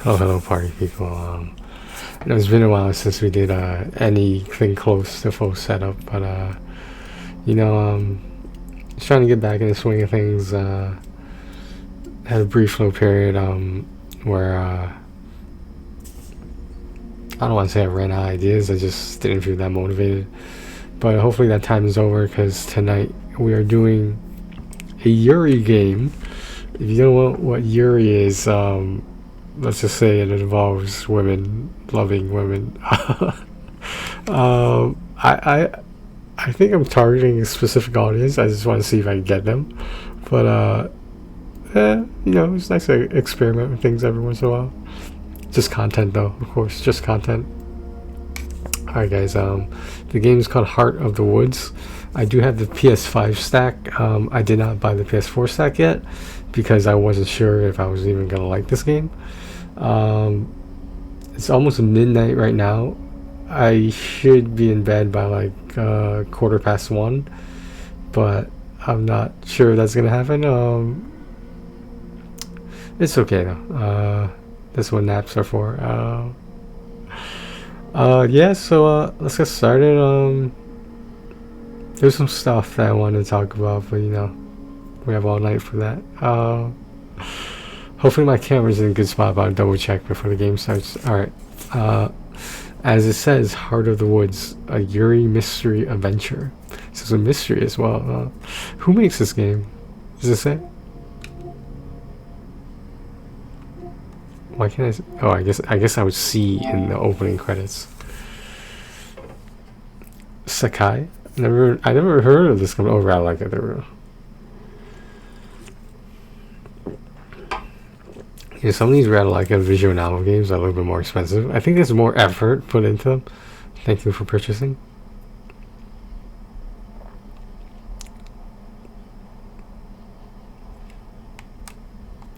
Hello, party people. It's been a while since we did anything close to full setup, but just trying to get back in the swing of things. Had a brief little period where I don't want to say I ran out of ideas. I just didn't feel that motivated. But hopefully that time is over, because tonight we are doing a Yuri game. If you don't know what Yuri is, let's just say it involves women, loving women. I think I'm targeting a specific audience. I just want to see if I can get them. But it's nice to experiment with things every once in a while. Just content, though, of course, just content. Alright, guys. The game is called Heart of the Woods. I do have the PS5 stack. I did not buy the PS4 stack yet because I wasn't sure if I was even gonna like this game. It's almost midnight right now. I should be in bed by like 1:15, but I'm not sure that's gonna happen. It's okay though. That's what naps are for. Yeah, so let's get started. There's some stuff that I want to talk about, but we have all night for that. Hopefully my camera's in a good spot, but I'll double check before the game starts. Alright. As it says, Heart of the Woods, a Yuri mystery adventure. So it's a mystery as well. Who makes this game? Does it say? Why can't I? Oh, I guess I would see in the opening credits. Sakai? I never heard of this company. Oh, I like it. There we go. Yeah, some of these Ratalaika visual novel games are a little bit more expensive. I think there's more effort put into them. Thank you for purchasing.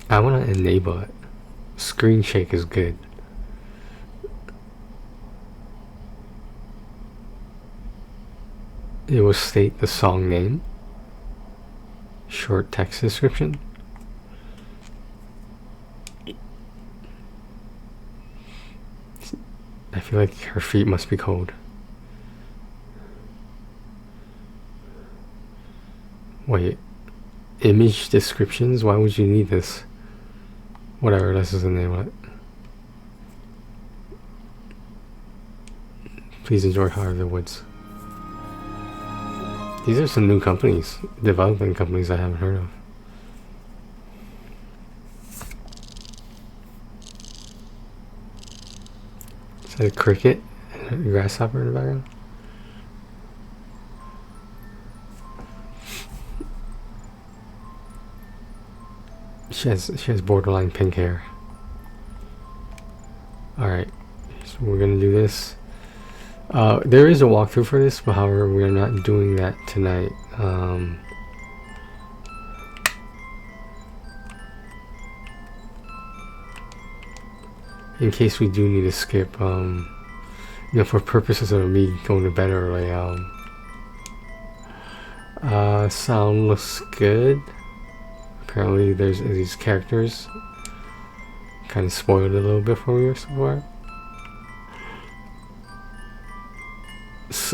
I want to enable it. Screen shake is good. It will state the song name. Short text description. I feel like her feet must be cold. Wait. Image descriptions? Why would you need this? Whatever, this is the name of it. Please enjoy Heart of the Woods. These are some new companies, development companies I haven't heard of. Is that a cricket and a grasshopper in the background? She has borderline pink hair. Alright, so we're gonna do this. There is a walkthrough for this, but however, we're not doing that tonight. In case we do need to skip, for purposes of me going to bed early, sound looks good. Apparently there's these characters. Kind of spoiled a little bit for me so far.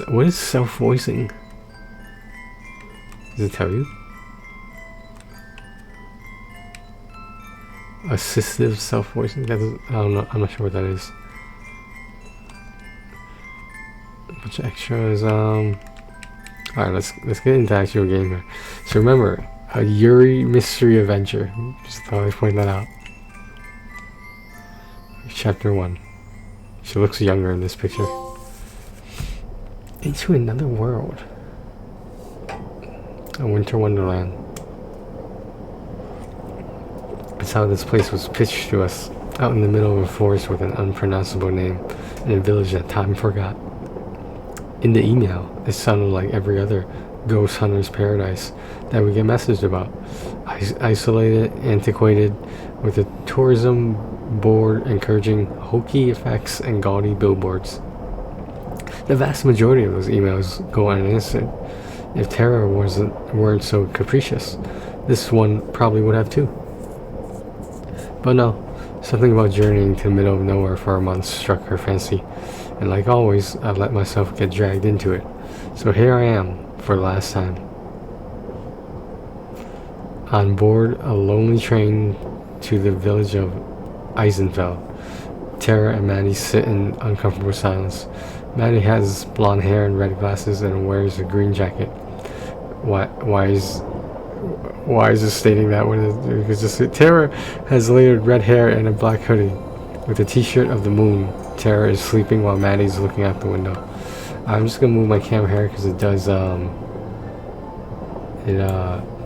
What is self-voicing? Does it tell you? Assistive self-voicing? I don't know. I'm not sure what that is. A bunch of extras. Alright, let's get into the actual game here. So remember, a Yuri mystery adventure. Just thought I'd point that out. Chapter 1. She looks younger in this picture. Into another world. A winter wonderland. That's how this place was pitched to us. Out in the middle of a forest with an unpronounceable name. In a village that time forgot. In the email, it sounded like every other ghost hunter's paradise that we get messaged about. Isolated, antiquated, with a tourism board encouraging hokey effects and gaudy billboards. The vast majority of those emails go unanswered. If terror weren't so capricious, this one probably would have too. But no, Something about journeying to the middle of nowhere for a month struck her fancy, and like always, I let myself get dragged into it. So here I am, for the last time. On board a lonely train to the village of Eisenfeld, Tara and Maddie sit in uncomfortable silence. Maddie has blonde hair and red glasses and wears a green jacket. Why is it stating that when it's just Tara has layered red hair and a black hoodie with a t-shirt of the moon. Tara is sleeping while Maddie's looking out the window. I'm just gonna move my camera here because it does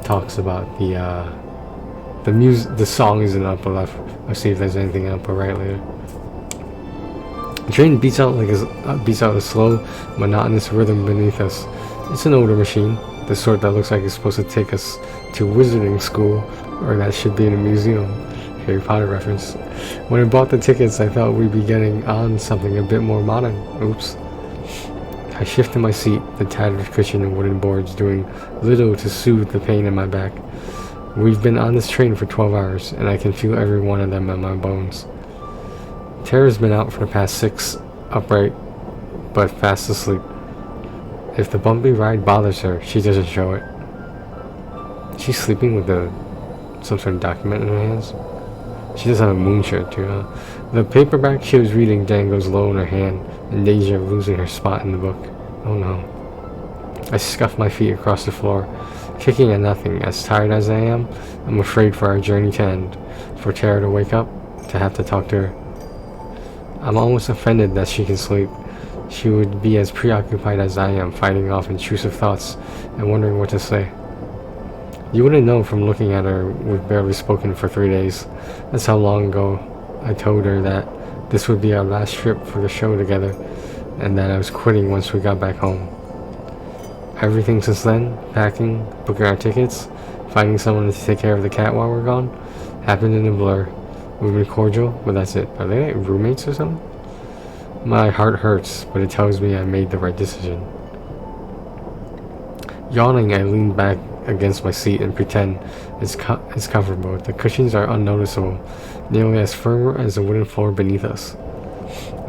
talks about the music. The song is in upper left. I'll see if there's anything in upper right later. The train beats out a slow, monotonous rhythm beneath us. It's an older machine, the sort that looks like it's supposed to take us to wizarding school, or that should be in a museum. Harry Potter reference. When I bought the tickets, I thought we'd be getting on something a bit more modern. Oops. I shifted my seat, the tattered cushion and wooden boards doing little to soothe the pain in my back. We've been on this train for 12 hours, and I can feel every one of them in my bones. Tara's been out for the past 6, upright, but fast asleep. If the bumpy ride bothers her, she doesn't show it. She's sleeping with some sort of document in her hands. She does have a moon shirt too, huh? The paperback she was reading dangles low in her hand, in danger of losing her spot in the book. Oh no. I scuff my feet across the floor, kicking at nothing. As tired as I am, I'm afraid for our journey to end, for Tara to wake up, to have to talk to her. I'm almost offended that she can sleep. She would be as preoccupied as I am, fighting off intrusive thoughts and wondering what to say. You wouldn't know from looking at her. We've barely spoken for 3 days. That's how long ago I told her that this would be our last trip for the show together, and that I was quitting once we got back home. Everything since then, packing, booking our tickets, finding someone to take care of the cat while we're gone, happened in a blur. We've been cordial, but that's it. Are they like roommates or something? My heart hurts, but it tells me I made the right decision. Yawning, I lean back against my seat and pretend it's comfortable. The cushions are unnoticeable, nearly as firm as the wooden floor beneath us.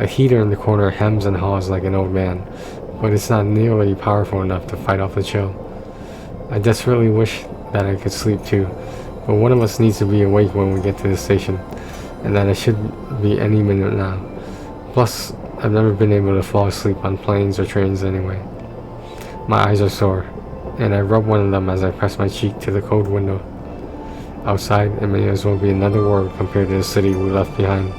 A heater in the corner hems and haws like an old man, but it's not nearly powerful enough to fight off the chill. I desperately wish that I could sleep too, but one of us needs to be awake when we get to the station, and that it should be any minute now. Plus, I've never been able to fall asleep on planes or trains anyway. My eyes are sore, and I rub one of them as I press my cheek to the cold window. Outside, it may as well be another world compared to the city we left behind.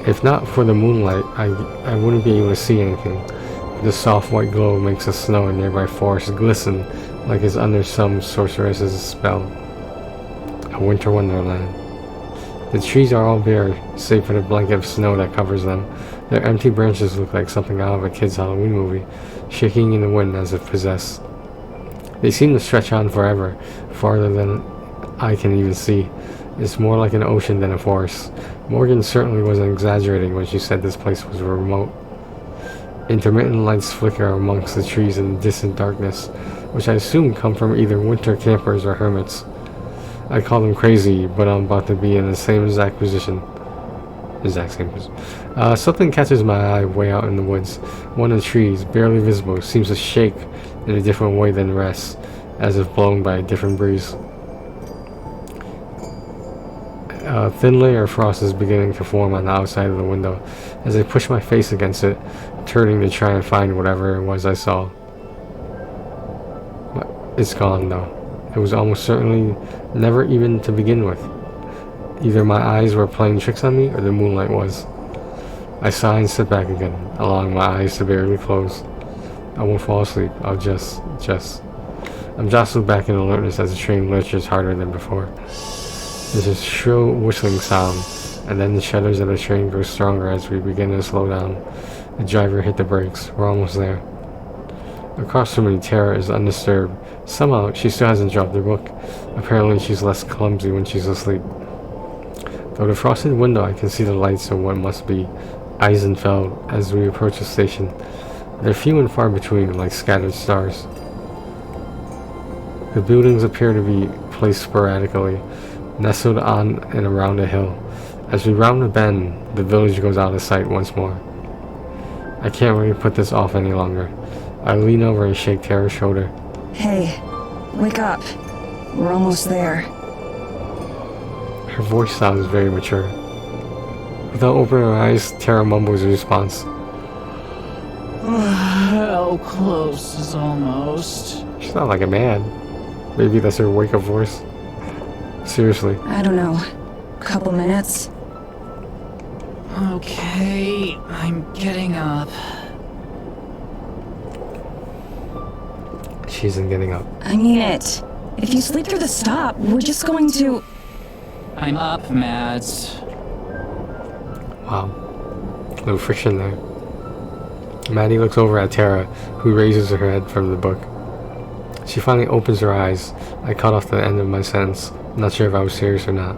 If not for the moonlight, I wouldn't be able to see anything. The soft white glow makes the snow in nearby forests glisten like it's under some sorceress's spell. A winter wonderland. The trees are all bare, save for the blanket of snow that covers them. Their empty branches look like something out of a kid's Halloween movie, shaking in the wind as if possessed. They seem to stretch on forever, farther than I can even see. It's more like an ocean than a forest. Morgan certainly wasn't exaggerating when she said this place was remote. Intermittent lights flicker amongst the trees in the distant darkness, which I assume come from either winter campers or hermits. I call them crazy, but I'm about to be in the same exact position. Something catches my eye way out in the woods. One of the trees, barely visible, seems to shake in a different way than the rest, as if blown by a different breeze. A thin layer of frost is beginning to form on the outside of the window as I push my face against it, turning to try and find whatever it was I saw. But it's gone though. It was almost certainly never even to begin with. Either my eyes were playing tricks on me or the moonlight was. I sigh and sit back again, allowing my eyes to barely close. I won't fall asleep. I'll just. I'm jostled back in alertness as the train lurches harder than before. There's a shrill whistling sound, and then the shudders of the train grow stronger as we begin to slow down. The driver hit the brakes. We're almost there. Across from me, Tara is undisturbed. Somehow, she still hasn't dropped her book. Apparently, she's less clumsy when she's asleep. Through the frosted window, I can see the lights of what must be Eisenfeld as we approach the station. They're few and far between, like scattered stars. The buildings appear to be placed sporadically, nestled on and around a hill. As we round the bend, the village goes out of sight once more. I can't really put this off any longer. I lean over and shake Tara's shoulder. Hey, wake up. We're almost there. Her voice sounds very mature. Without opening her eyes, Tara mumbles a response. How close is almost? She's not like a man. Maybe that's her wake-up voice. Seriously. I don't know. Couple minutes. Okay, I'm getting up. She isn't getting up. I mean it. If you sleep through the stop, we're just going to... I'm up, Mads. Wow. No friction there. Maddie looks over at Tara, who raises her head from the book. She finally opens her eyes. I cut off the end of my sentence. Not sure if I was serious or not.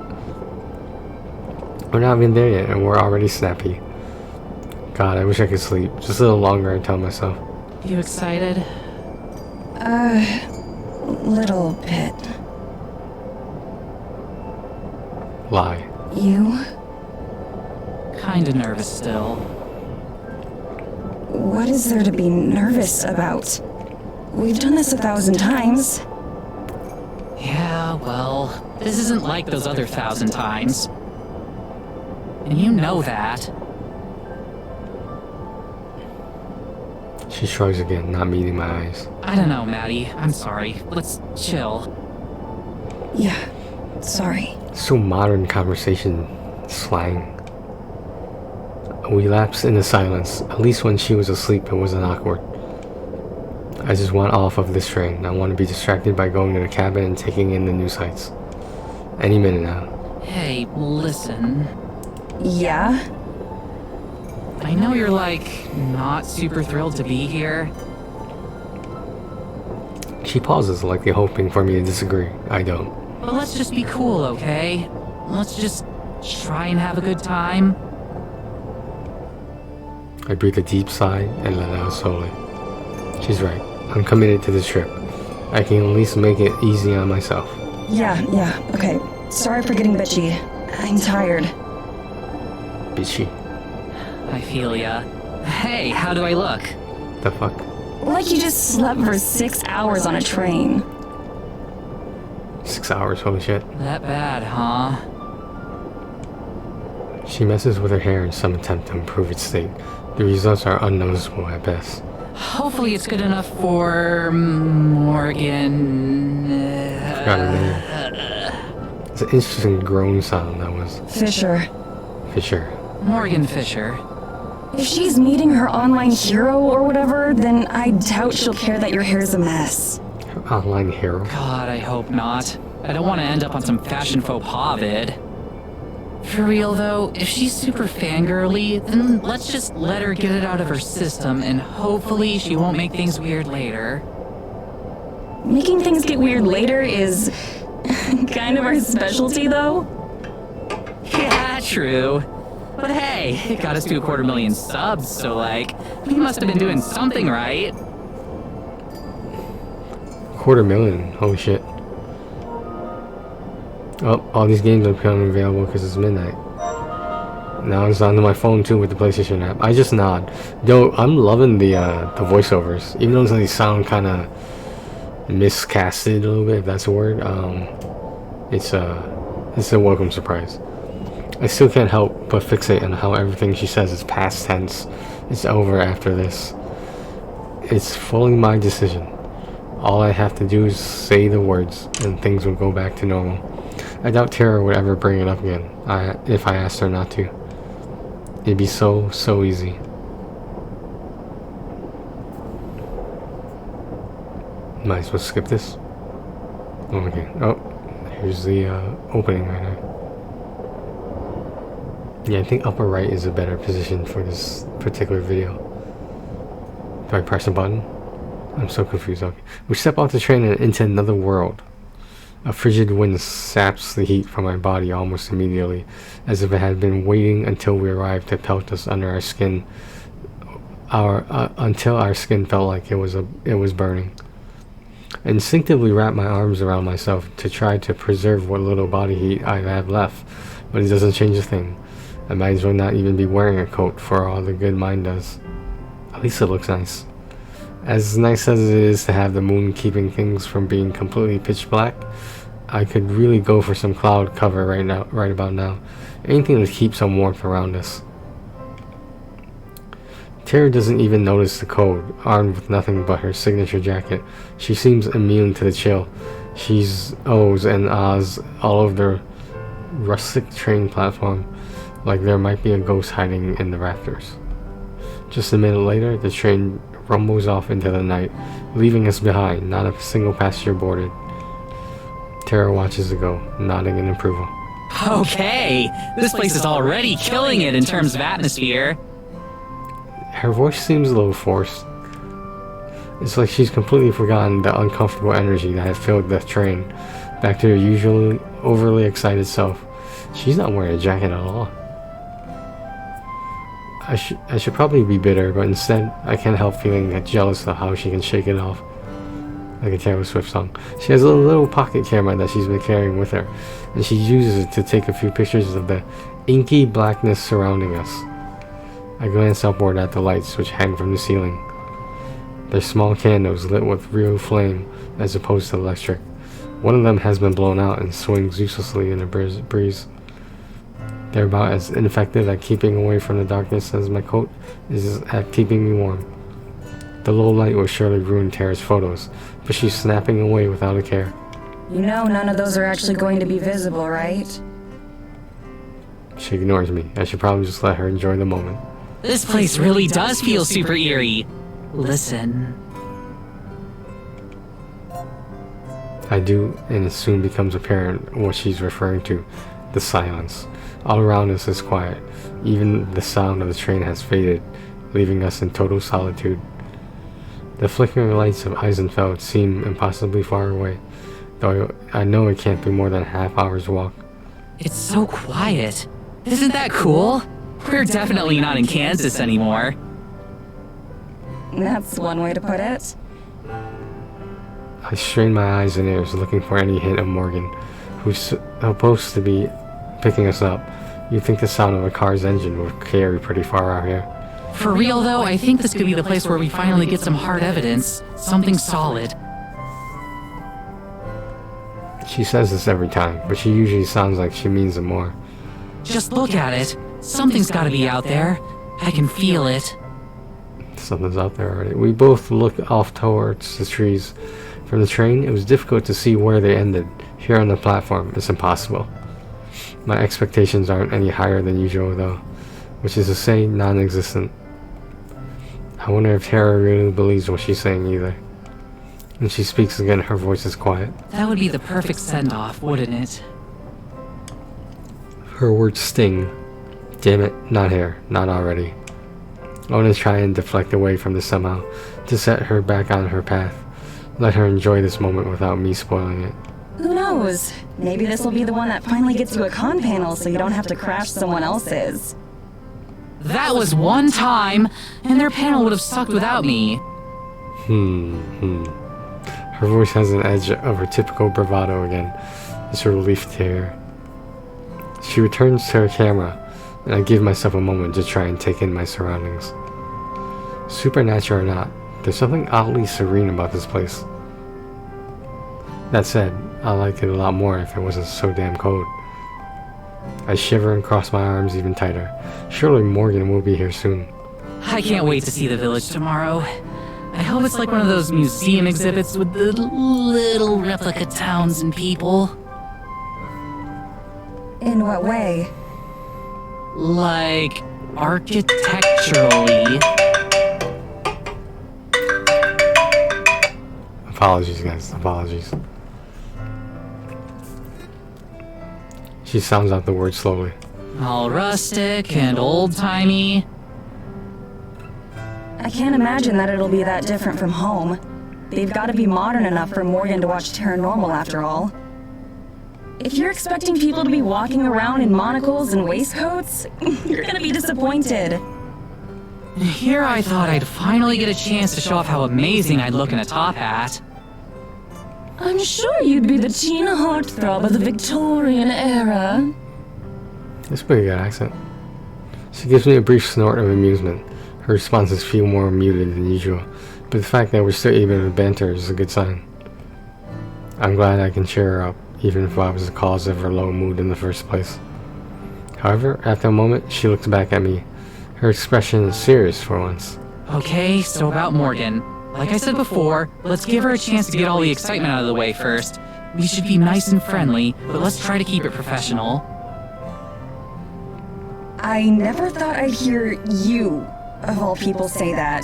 We're not even there yet, and we're already snappy. God, I wish I could sleep. Just a little longer, I tell myself. You excited? Little bit. Lie. You? Kinda nervous still. What is there to be nervous about? We've done this 1,000 times. Yeah, well, this isn't like those other 1,000 times. And you know that. She shrugs again, not meeting my eyes. I don't know, Maddie. I'm sorry. Let's chill. Yeah, sorry. So modern conversation slang. We lapsed into silence. At least when she was asleep, it wasn't awkward. I just want off of this train. I want to be distracted by going to the cabin and taking in the new sights. Any minute now. Hey, listen. Yeah? I know you're, like, not super thrilled to be here. She pauses, likely hoping for me to disagree. I don't. But let's just be cool, okay? Let's just try and have a good time. I breathe a deep sigh and let it out slowly. She's right. I'm committed to this trip. I can at least make it easy on myself. Yeah, okay. Sorry for getting bitchy. I'm tired. Bitchy. I feel ya. Hey, how do I look? The fuck? Like you just slept for 6 hours on a train. 6 hours, holy shit. That bad, huh? She messes with her hair in some attempt to improve its state. The results are unnoticeable at best. Hopefully it's good enough for Morgan. Forgot her name. It's an interesting groan sound that was. Fisher. Fisher. Morgan Fisher. If she's meeting her online hero or whatever, then I doubt she'll care that your hair's a mess. Her online hero. God, I hope not. I don't want to end up on some fashion faux pas vid. For real though, if she's super fangirly, then let's just let her get it out of her system and hopefully she won't make things weird later. Making things get weird later is kind of our specialty though. Yeah, true. But hey, it got us to 250,000 subs, so like, we must have been doing something right. 250,000, holy shit. Oh, all these games are becoming available because it's midnight. Now it's onto my phone too with the PlayStation app. I just nod. Yo, I'm loving the voiceovers, even though they sound kind of miscasted a little bit, if that's a word. It's a welcome surprise. I still can't help but fixate on how everything she says is past tense. It's over after this. It's fully my decision. All I have to do is say the words, and things will go back to normal. I doubt Tara would ever bring it up again, if I asked her not to. It'd be so easy. Might as well skip this. Okay. Oh, here's the opening right now. Yeah, I think upper right is a better position for this particular video. Do I press a button? I'm so confused. Okay. We step off the train and into another world. A frigid wind saps the heat from my body almost immediately, as if it had been waiting until we arrived to pelt us under our skin. Until our skin felt like it was burning. I instinctively wrap my arms around myself to try to preserve what little body heat I have left, but it doesn't change a thing. I might as well not even be wearing a coat for all the good mine does. At least it looks nice. As nice as it is to have the moon keeping things from being completely pitch black, I could really go for some cloud cover right about now. Anything to keep some warmth around us. Tara doesn't even notice the code, armed with nothing but her signature jacket. She seems immune to the chill. She's ohs and ahs all over the rustic train platform, like there might be a ghost hiding in the rafters. Just a minute later, the train rumbles off into the night, leaving us behind, not a single passenger boarded. Tara watches it go, nodding in approval. Okay, this place is already killing it in terms of atmosphere. Her voice seems a little forced. It's like she's completely forgotten the uncomfortable energy that had filled the train, back to her usually overly excited self. She's not wearing a jacket at all. I should probably be bitter, but instead I can't help feeling jealous of how she can shake it off. Like a Taylor Swift song. She has a little pocket camera that she's been carrying with her, and she uses it to take a few pictures of the inky blackness surrounding us. I glance upward at the lights which hang from the ceiling. They're small candles lit with real flame as opposed to electric. One of them has been blown out and swings uselessly in a breeze. They're about as ineffective at keeping away from the darkness as my coat is at keeping me warm. The low light will surely ruin Tara's photos, but she's snapping away without a care. You know none of those are actually going to be visible, right? She ignores me. I should probably just let her enjoy the moment. This place really does feel super eerie. Listen. I do, and it soon becomes apparent what she's referring to. The silence. All around us is quiet. Even the sound of the train has faded, leaving us in total solitude. The flickering lights of Eisenfeld seem impossibly far away, though I know it can't be more than a half hour's walk. It's so quiet. Isn't that cool? We're definitely not in Kansas anymore. That's one way to put it. I strain my eyes and ears looking for any hint of Morgan, who's supposed to be picking us up. You'd think the sound of a car's engine would carry pretty far out here. For real though, I think this could be the place where we finally get some hard evidence. Something solid. She says this every time, but she usually sounds like she means it more. Just look at it. Something's gotta be out there. I can feel it. Something's out there already. We both look off towards the trees. From the train, it was difficult to see where they ended. Here on the platform, it's impossible. My expectations aren't any higher than usual though, which is to say, non-existent. I wonder if Tara really believes what she's saying either. When she speaks again, her voice is quiet. That would be the perfect send-off, wouldn't it? Her words sting. Damn it, not here, not already. I want to try and deflect away from this somehow, to set her back on her path. Let her enjoy this moment without me spoiling it. Who knows? Maybe this will be the one that finally gets you a con panel so you don't have to crash someone else's. That was one time, and their panel would have sucked without me. Her voice has an edge of her typical bravado again. It's a relief to hear. She returns to her camera, and I give myself a moment to try and take in my surroundings. Supernatural or not, there's something oddly serene about this place. That said, I like it a lot more if it wasn't so damn cold. I shiver and cross my arms even tighter. Surely Morgan will be here soon. I can't wait to see the village tomorrow. I hope it's like one of those museum exhibits with the little replica towns and people. In what way? Like, architecturally. Apologies, guys. Apologies. She sounds out the word slowly. All rustic and old-timey. I can't imagine that it'll be that different from home. They've got to be modern enough for Morgan to watch Paranormal after all. If you're expecting people to be walking around in monocles and waistcoats, you're gonna be disappointed. Here I thought I'd finally get a chance to show off how amazing I'd look in a top hat. I'm sure you'd be the teen heartthrob of the Victorian era. That's a pretty good accent. She gives me a brief snort of amusement. Her responses feel more muted than usual, but the fact that we're still able to banter is a good sign. I'm glad I can cheer her up, even if I was the cause of her low mood in the first place. However, after a moment, she looks back at me. Her expression is serious for once. Okay, so about Morgan. Like I said before, let's give her a chance to get all the excitement out of the way first. We should be nice and friendly, but let's try to keep it professional. I never thought I'd hear you, of all people, say that.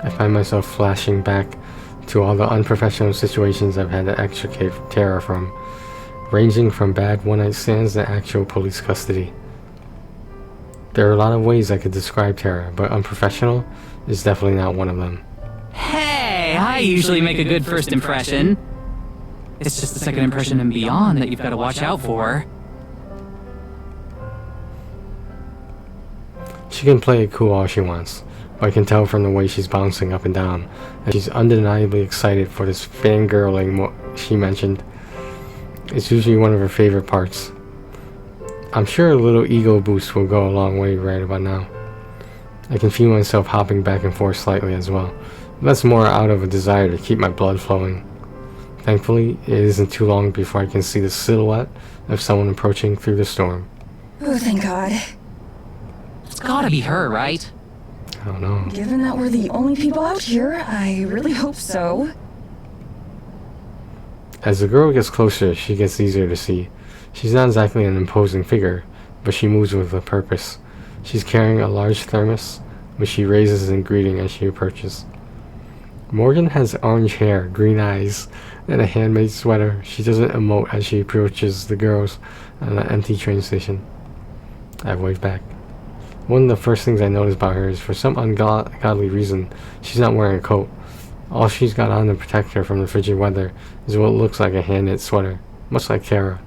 I find myself flashing back to all the unprofessional situations I've had to extricate Tara from, ranging from bad one-night stands to actual police custody. There are a lot of ways I could describe Tara, but unprofessional is definitely not one of them. Hey, I usually make a good first impression. It's just the second impression and beyond that you've got to watch out for. She can play it cool all she wants, but I can tell from the way she's bouncing up and down that she's undeniably excited for this fangirling she mentioned. It's usually one of her favorite parts. I'm sure a little ego boost will go a long way right about now. I can feel myself hopping back and forth slightly as well. That's more out of a desire to keep my blood flowing. Thankfully, it isn't too long before I can see the silhouette of someone approaching through the storm. Oh, thank God. It's gotta be her, right? I don't know. Given that we're the only people out here, I really hope so. As the girl gets closer, she gets easier to see. She's not exactly an imposing figure, but she moves with a purpose. She's carrying a large thermos, which she raises in greeting as she approaches. Morgan has orange hair, green eyes, and a handmade sweater. She doesn't emote as she approaches the girls at an empty train station. I wave back. One of the first things I notice about her is, for some ungodly reason, she's not wearing a coat. All she's got on to protect her from the frigid weather is what looks like a hand-knit sweater, much like Tara.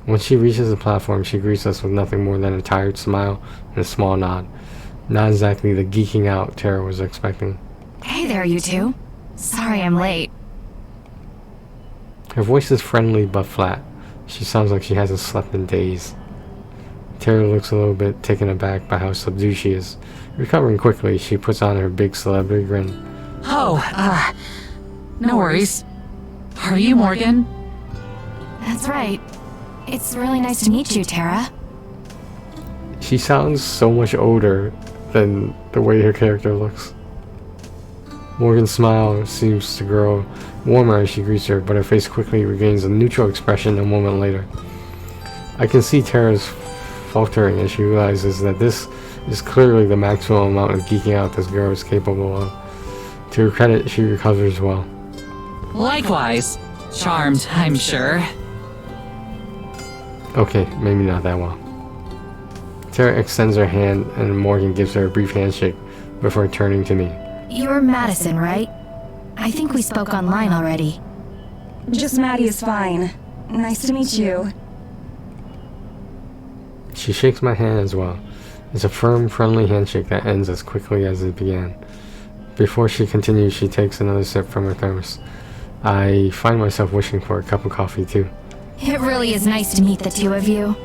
When she reaches the platform, she greets us with nothing more than a tired smile and a small nod. Not exactly the geeking out Tara was expecting. Hey there, you two. Sorry I'm late. Her voice is friendly but flat. She sounds like she hasn't slept in days. Tara looks a little bit taken aback by how subdued she is. Recovering quickly, she puts on her big celebrity grin. Oh, no worries. Are you Morgan? That's right. It's really nice to meet you, Tara. She sounds so much older than the way her character looks. Morgan's smile seems to grow warmer as she greets her, but her face quickly regains a neutral expression a moment later. I can see Tara's faltering as she realizes that this is clearly the maximum amount of geeking out this girl is capable of. To her credit, she recovers well. Likewise. Charmed, I'm sure. Okay, maybe not that well. Tara extends her hand and Morgan gives her a brief handshake before turning to me. You're Madison, right? I think we spoke online already. Just Maddie is fine. Nice to meet you. She shakes my hand as well. It's a firm, friendly handshake that ends as quickly as it began. Before she continues, she takes another sip from her thermos. I find myself wishing for a cup of coffee too. It really is nice to meet the two of you.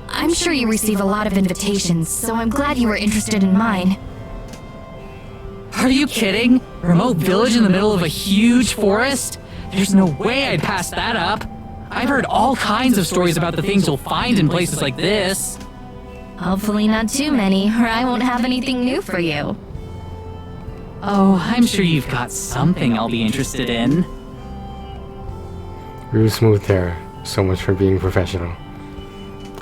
I'm sure you receive a lot of invitations, so I'm glad you were interested in mine. Are you kidding? A remote village in the middle of a huge forest? There's no way I'd pass that up. I've heard all kinds of stories about the things you'll find in places like this. Hopefully not too many, or I won't have anything new for you. Oh, I'm sure you've got something I'll be interested in. Real smooth Tara. So much for being professional.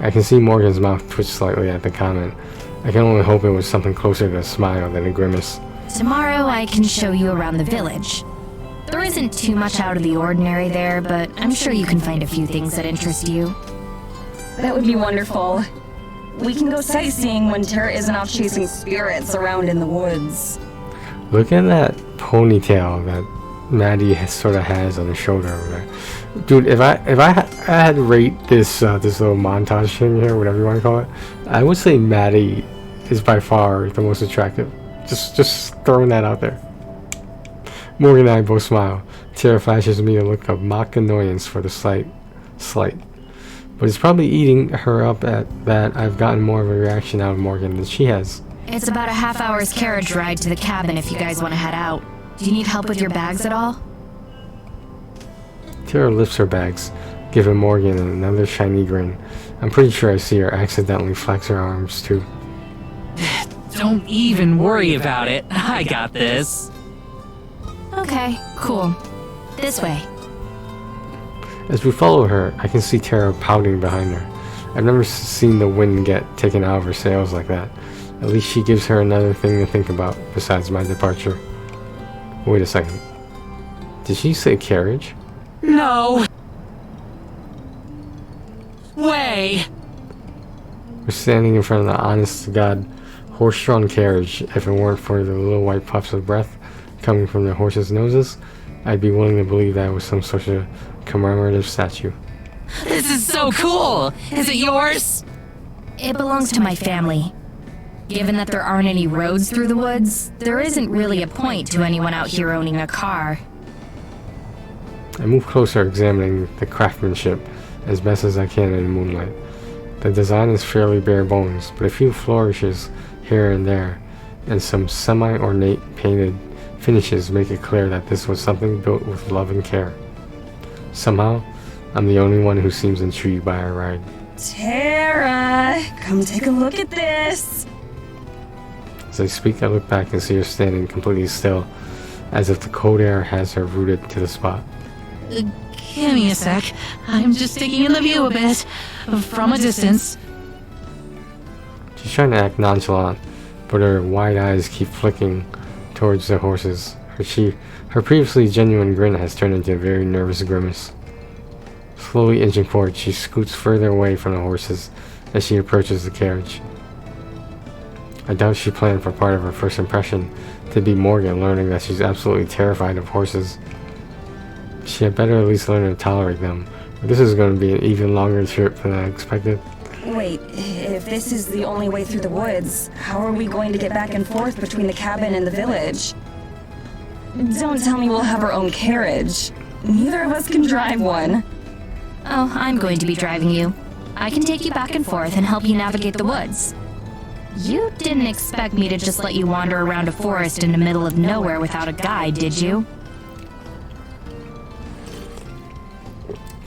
I can see Morgan's mouth twitch slightly at the comment. I can only hope it was something closer to a smile than a grimace. Tomorrow I can show you around the village. There isn't too much out of the ordinary there, but I'm sure you can find a few things that interest you. That would be wonderful. We can go sightseeing when Tara isn't off chasing spirits around in the woods. Look at that ponytail that Maddie sort of has on her shoulder over there. Dude, if I had to rate this this little montage thing here, whatever you want to call it, I would say Maddie is by far the most attractive. Just throwing that out there. Morgan and I both smile. Tara flashes me a look of mock annoyance for the slight. But it's probably eating her up at that I've gotten more of a reaction out of Morgan than she has. It's about a half-hour's carriage ride to the cabin if you guys want to head out. Do you need help with your bags at all? Tara lifts her bags, giving Morgan another shiny grin. I'm pretty sure I see her accidentally flex her arms too. Don't even worry about it. I got this. Okay, cool. This way. As we follow her, I can see Tara pouting behind her. I've never seen the wind get taken out of her sails like that. At least she gives her another thing to think about besides my departure. Wait a second. Did she say carriage? No way. We're standing in front of the honest-to-God horse-drawn carriage. If it weren't for the little white puffs of breath coming from the horses' noses, I'd be willing to believe that was some sort of commemorative statue. This is so cool. Is it yours? It belongs to my family. Given that there aren't any roads through the woods, there isn't really a point to anyone out here owning a car. I move closer, examining the craftsmanship as best as I can in the moonlight. The design is fairly bare bones, but a few flourishes here and there, and some semi-ornate painted finishes make it clear that this was something built with love and care. Somehow, I'm the only one who seems intrigued by our ride. Tara, come take a look at this. As I speak, I look back and see her standing completely still, as if the cold air has her rooted to the spot. Give me a sec. I'm just taking in the view a bit. From a distance. She's trying to act nonchalant, but her wide eyes keep flicking towards the horses. Her previously genuine grin has turned into a very nervous grimace. Slowly inching forward, she scoots further away from the horses as she approaches the carriage. I doubt she planned for part of her first impression to be Morgan learning that she's absolutely terrified of horses. She had better at least learn to tolerate them, or this is going to be an even longer trip than I expected. Wait, if this is the only way through the woods, how are we going to get back and forth between the cabin and the village? Don't tell me we'll have our own carriage. Neither of us can drive one. Oh, I'm going to be driving you. I can take you back and forth and help you navigate the woods. You didn't expect me to just let you wander around a forest in the middle of nowhere without a guide, did you?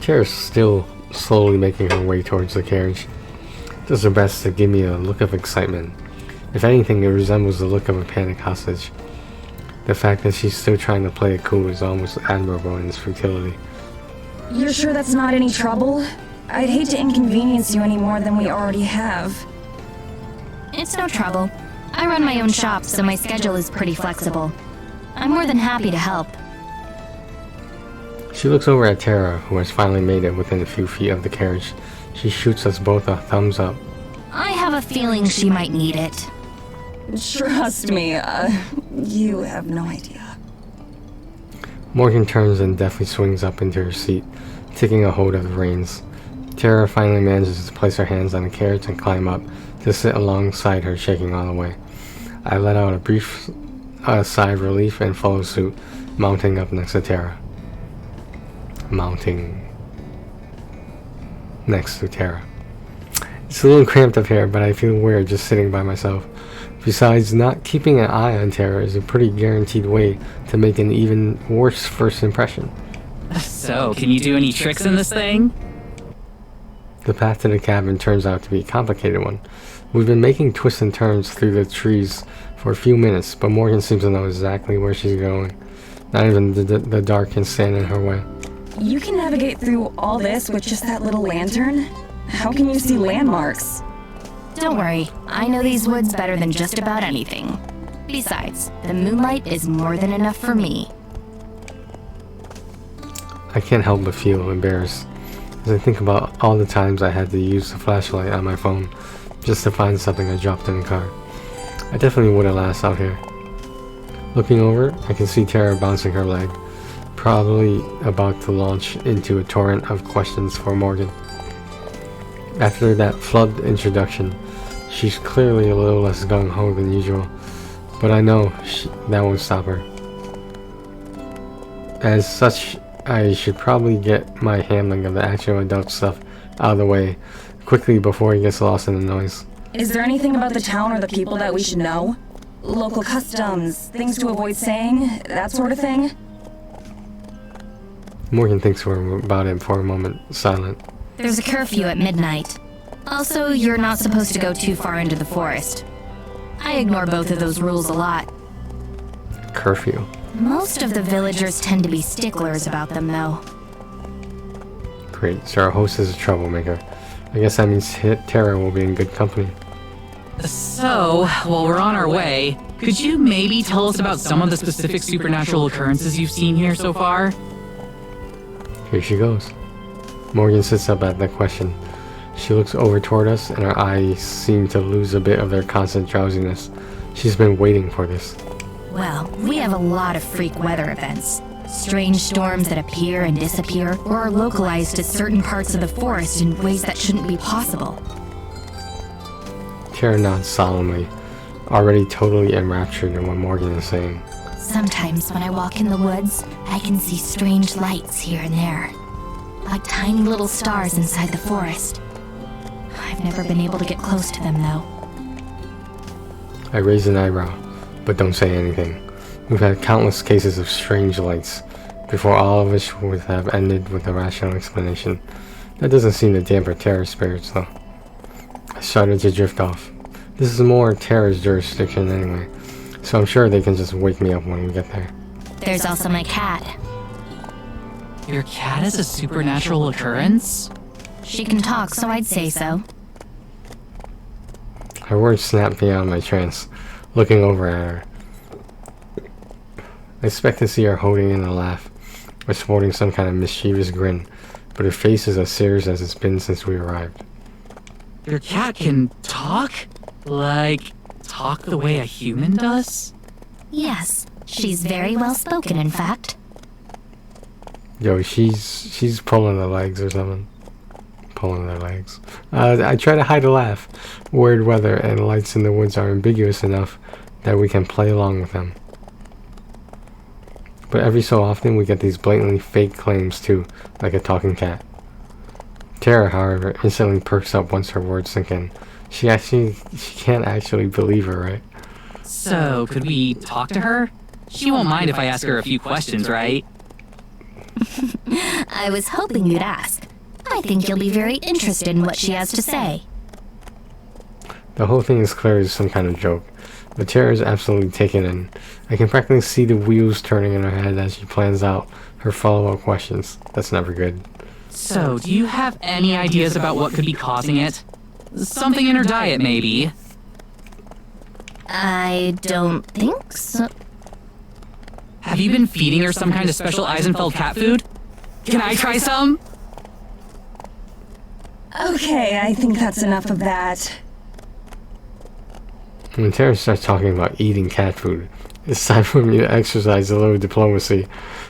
Tara's still slowly making her way towards the carriage. Does her best to give me a look of excitement. If anything, it resembles the look of a panicked hostage. The fact that she's still trying to play it cool is almost admirable in its futility. You're sure that's not any trouble? I'd hate to inconvenience you any more than we already have. It's no trouble. I run my own shop, so my schedule is pretty flexible. I'm more than happy to help. She looks over at Tara, who has finally made it within a few feet of the carriage. She shoots us both a thumbs up. I have a feeling she might need it. Trust me, you have no idea. Morgan turns and deftly swings up into her seat, taking a hold of the reins. Tara finally manages to place her hands on the carriage and climb up to sit alongside her, shaking all the way. I let out a brief sigh of relief and follow suit, mounting up next to Tara. It's a little cramped up here, but I feel weird just sitting by myself. Besides, not keeping an eye on Tara is a pretty guaranteed way to make an even worse first impression. So, can you do any tricks in this thing? The path to the cabin turns out to be a complicated one. We've been making twists and turns through the trees for a few minutes, but Morgan seems to know exactly where she's going. Not even the dark can stand in her way. You can navigate through all this with just that little lantern? How can you see landmarks? Don't worry, I know these woods better than just about anything. Besides, the moonlight is more than enough for me. I can't help but feel embarrassed as I think about all the times I had to use the flashlight on my phone just to find something I dropped in the car. I definitely wouldn't last out here. Looking over, I can see Tara bouncing her leg, probably about to launch into a torrent of questions for Morgan. After that flood introduction, she's clearly a little less gung-ho than usual, but I know that won't stop her. As such, I should probably get my handling of the actual adult stuff out of the way quickly before he gets lost in the noise. Is there anything about the town or the people that we should know? Local customs, things to avoid saying, that sort of thing? Morgan thinks about it for a moment, silent. There's a curfew at midnight. Also, you're not supposed to go too far into the forest. I ignore both of those rules a lot. Curfew. Most of the villagers tend to be sticklers about them, though. Great, so our host is a troublemaker. I guess that means Tara will be in good company. So, while we're on our way, could you maybe tell us about some of the specific supernatural occurrences you've seen here so far? Here she goes. Morgan sits up at that question. She looks over toward us, and her eyes seem to lose a bit of their constant drowsiness. She's been waiting for this. Well, we have a lot of freak weather events. Strange storms that appear and disappear, or are localized to certain parts of the forest in ways that shouldn't be possible. Tara nods solemnly, already totally enraptured in what Morgan is saying. Sometimes when I walk in the woods, I can see strange lights here and there, like tiny little stars inside the forest. I've never been able to get close to them, though. I raise an eyebrow, but don't say anything. We've had countless cases of strange lights, before all of us would have ended with a rational explanation. That doesn't seem to damper Tara's spirits, though. I started to drift off. This is more Tara's jurisdiction anyway, so I'm sure they can just wake me up when we get there. There's also my cat. Your cat is a supernatural occurrence? She can talk, so I'd say so. Her words snapped me out of my trance, looking over at her. I expect to see her holding in a laugh, or sporting some kind of mischievous grin, but her face is as serious as it's been since we arrived. Your cat can talk? Like, talk the way a human does? Yes, she's very well spoken, in fact. Yo, she's pulling her legs or something. Pulling their legs. I try to hide a laugh. Weird weather and lights in the woods are ambiguous enough that we can play along with them. But every so often we get these blatantly fake claims too, like a talking cat. Tara, however, instantly perks up once her words sink in. She can't actually believe her, right? So, could we talk to her? She won't mind if I ask her a few questions, right? I was hoping you'd ask. I think you'll be very interested in what she has to say. The whole thing is clear as some kind of joke, but Tara is absolutely taken in. I can practically see the wheels turning in her head as she plans out her follow-up questions. That's never good. So, do you have any ideas about what could be causing it? Something in her diet, maybe? I don't think so. Have you been feeding her some kind of special Eisenfeld cat food? Can I try some? Okay, I think that's enough of that. When Tara starts talking about eating cat food, it's time for me to exercise a little diplomacy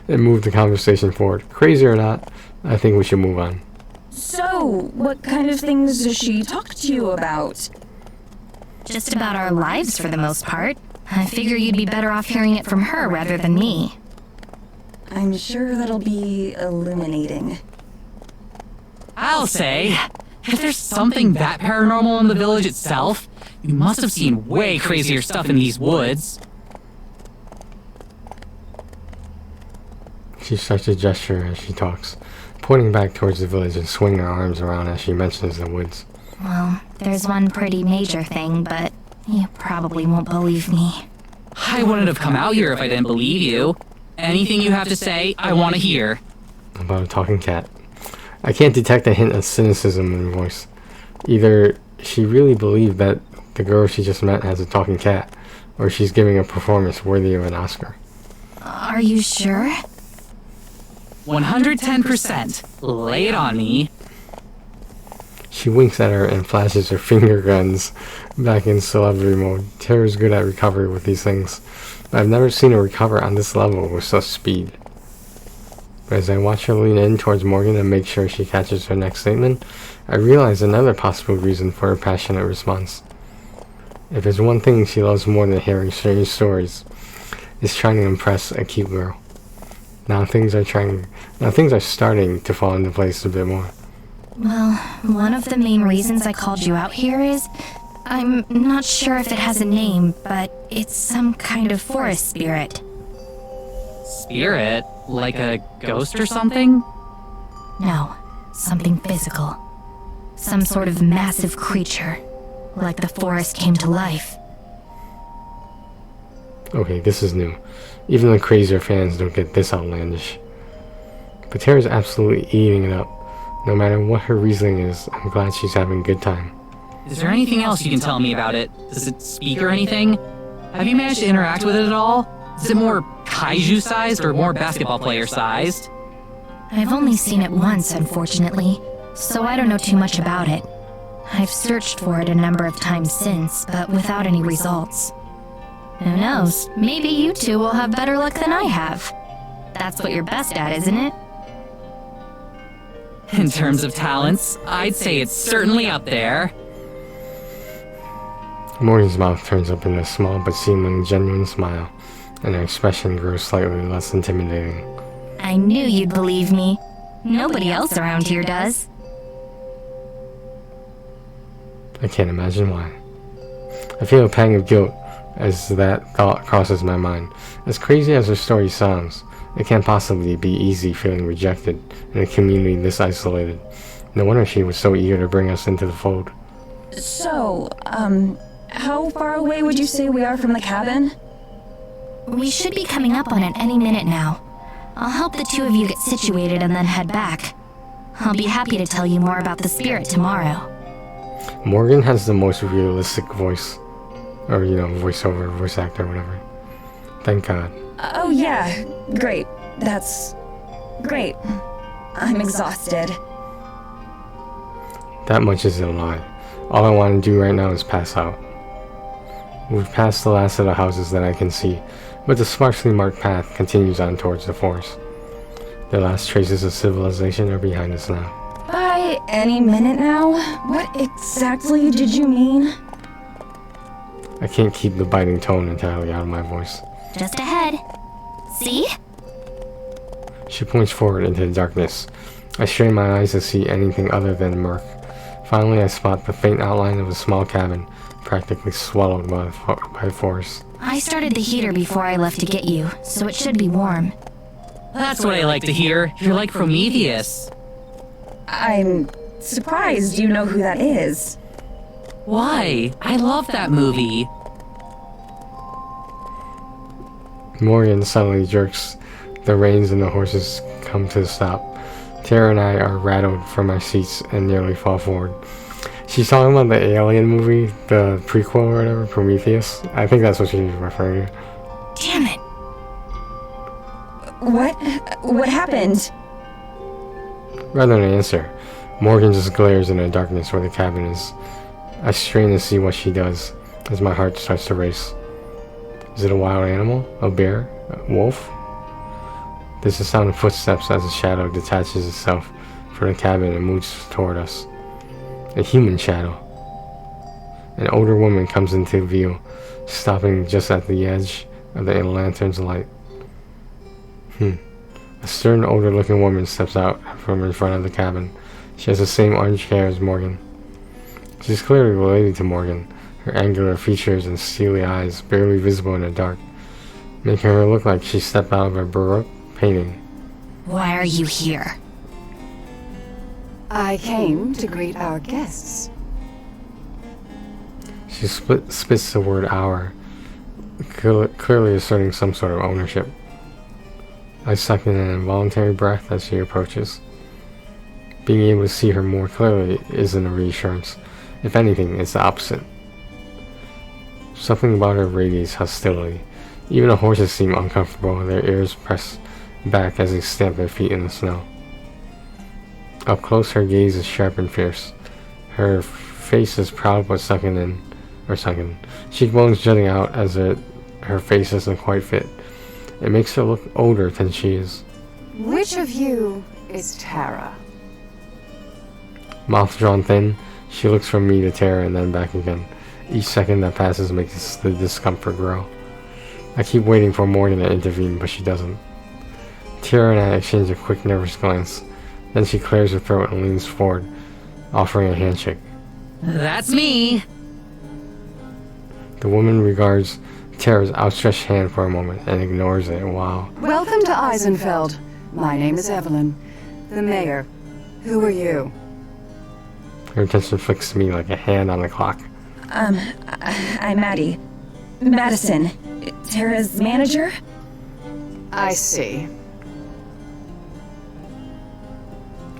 and move the conversation forward. Crazy or not, I think we should move on. So, what kind of things does she talk to you about? Just about our lives for the most part. I figure you'd be better off hearing it from her rather than me. I'm sure that'll be illuminating. I'll say, if there's something that paranormal in the village itself, you must have seen way crazier stuff in these woods. She starts to gesture as she talks, pointing back towards the village and swinging her arms around as she mentions the woods. Well, there's one pretty major thing, but you probably won't believe me. I wouldn't have come out here if I didn't believe you. Anything you have to say, I want to hear. About a talking cat. I can't detect a hint of cynicism in her voice. Either she really believed that the girl she just met has a talking cat, or she's giving a performance worthy of an Oscar. Are you sure? 110%. Lay it on me. She winks at her and flashes her finger guns back in celebrity mode. Tara's good at recovery with these things, but I've never seen her recover on this level with such speed. But as I watch her lean in towards Morgan and make sure she catches her next statement, I realize another possible reason for her passionate response. If there's one thing she loves more than hearing strange stories, it's trying to impress a cute girl. Now things are starting to fall into place a bit more. Well, one of the main reasons I called you out here is I'm not sure if it has a name, but it's some kind of forest spirit. Spirit? Like a ghost or something? No, something physical. Some sort of massive creature. Like the forest came to life. Okay, this is new. Even the Crazier fans don't get this outlandish. But Tara's absolutely eating it up. No matter what her reasoning is, I'm glad she's having a good time. Is there anything else you can tell me about it? Does it speak or anything? Have you managed to interact with it at all? Is it more kaiju-sized or more basketball player-sized? I've only seen it once, unfortunately, so I don't know too much about it. I've searched for it a number of times since, but without any results. Who knows? Maybe you two will have better luck than I have. That's what you're best at, isn't it? In terms of talents, I'd say it's certainly up there. Morgan's mouth turns up in a small but seemingly genuine smile, and her expression grows slightly less intimidating. I knew you'd believe me. Nobody else around here does. I can't imagine why. I feel a pang of guilt as that thought crosses my mind. As crazy as her story sounds, it can't possibly be easy feeling rejected in a community this isolated. No wonder she was so eager to bring us into the fold. So, how far away would you say we are from the cabin? We should be coming up on it any minute now. I'll help the two of you get situated and then head back. I'll be happy to tell you more about the spirit tomorrow. Morgan has the most realistic voice. Or, voiceover, voice actor, whatever. Thank God. Oh yeah, great. That's great. I'm exhausted. That much isn't a lie. All I want to do right now is pass out. We've passed the last of the houses that I can see, but the sparsely marked path continues on towards the forest. The last traces of civilization are behind us now. By any minute now? What exactly did you mean? I can't keep the biting tone entirely out of my voice. Just ahead. See? She points forward into the darkness. I strain my eyes to see anything other than murk. Finally, I spot the faint outline of a small cabin, practically swallowed by the forest. I started the heater before I left to get you, so it should be warm. That's what I like to hear. You're like Prometheus. I'm surprised you know who that is. Why? I love that movie. Morgan suddenly jerks the reins and the horses come to a stop. Tara and I are rattled from our seats and nearly fall forward. She's talking about the Alien movie, the prequel or whatever, Prometheus. I think that's what she's referring to. Damn it. What happened? Rather than answer, Morgan just glares in the darkness where the cabin is. I strain to see what she does as my heart starts to race. Is it a wild animal? A bear? A wolf? There's the sound of footsteps as a shadow detaches itself from the cabin and moves toward us. A human shadow. An older woman comes into view, stopping just at the edge of the lantern's light. A stern, older-looking woman steps out from in front of the cabin. She has the same orange hair as Morgan. She's clearly related to Morgan, her angular features and steely eyes barely visible in the dark, making her look like she stepped out of a Baroque painting. Why are you here? I came to greet our guests. She spits the word "our," clearly asserting some sort of ownership. I suck in an involuntary breath as she approaches. Being able to see her more clearly isn't a reassurance. If anything, it's the opposite. Something about her radiates hostility. Even the horses seem uncomfortable, their ears pressed back as they stamp their feet in the snow. Up close, her gaze is sharp and fierce. Her face is proud but sunken. Cheekbones jutting out as her face doesn't quite fit. It makes her look older than she is. Which of you is Tara? Mouth drawn thin, she looks from me to Tara and then back again. Each second that passes makes the discomfort grow. I keep waiting for Morgan to intervene, but she doesn't. Tara and I exchange a quick nervous glance. Then she clears her throat and leans forward, offering a handshake. That's me. The woman regards Tara's outstretched hand for a moment and ignores it. Wow. Welcome to Eisenfeld. My name is Evelyn, the mayor. Who are you? Her attention flicks to me like a hand on the clock. I'm Maddie. Madison. Tara's manager? I see.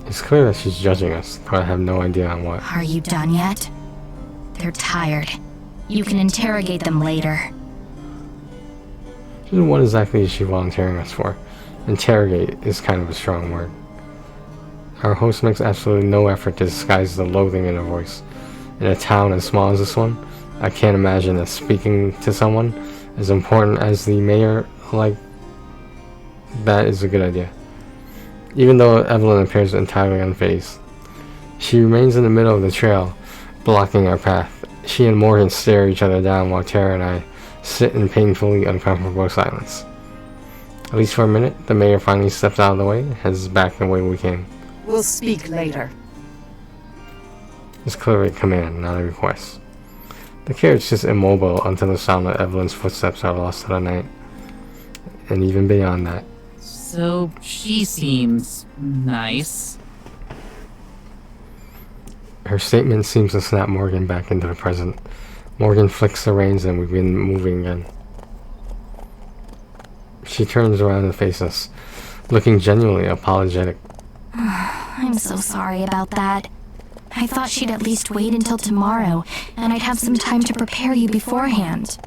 It's clear that she's judging us, but I have no idea on what. Are you done yet? They're tired. You can interrogate them later. What exactly is she volunteering us for? Interrogate is kind of a strong word. Our host makes absolutely no effort to disguise the loathing in her voice. In a town as small as this one, I can't imagine that speaking to someone as important as the mayor like that is a good idea. Even though Evelyn appears entirely unfazed. She remains in the middle of the trail, blocking our path. She and Morgan stare each other down while Tara and I sit in painfully uncomfortable silence. At least for a minute, the mayor finally steps out of the way and heads back the way we came. We'll speak later. It's clearly a command, not a request. The carriage sits immobile until the sound of Evelyn's footsteps are lost to the night. And even beyond that. So she seems nice. Her statement seems to snap Morgan back into the present. Morgan flicks the reins and we begin moving again. She turns around and faces us, looking genuinely apologetic. I'm so sorry about that. I thought she'd at least wait until tomorrow, and I'd have some time to prepare you beforehand.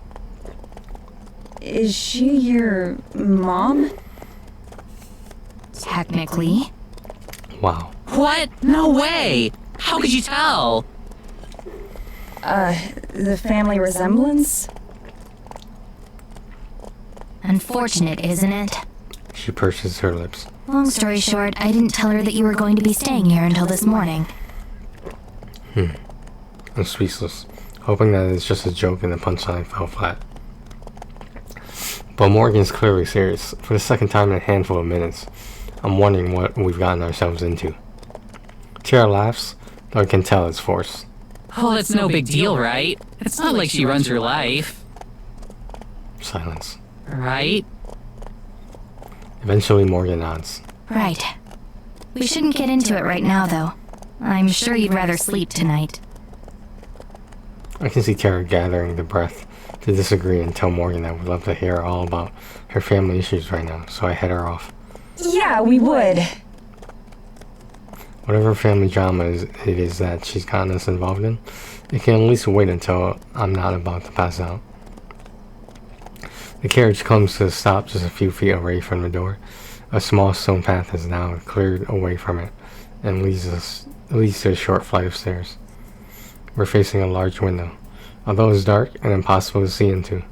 Is she your mom? Technically. Wow. What? No way! How could you tell? The family resemblance? Unfortunate, isn't it? She purses her lips. Long story short, I didn't tell her that you were going to be staying here until this morning. I'm speechless, hoping that it's just a joke and the punchline fell flat. But Morgan's clearly serious. For the second time in a handful of minutes, I'm wondering what we've gotten ourselves into. Tara laughs, though I can tell it's forced. Oh, it's no big deal, right? It's not like she runs your life. Silence. Right? Eventually Morgan nods. Right. We shouldn't get into it right now, though. I'm sure you'd rather sleep tonight. I can see Tara gathering the breath to disagree and tell Morgan that we'd love to hear all about her family issues right now, so I head her off. Yeah, we would. Whatever family drama it is that she's gotten us involved in, it can at least wait until I'm not about to pass out. The carriage comes to a stop just a few feet away from the door. A small stone path is now cleared away from it and leads to a short flight of stairs. We're facing a large window, although it's dark and impossible to see into.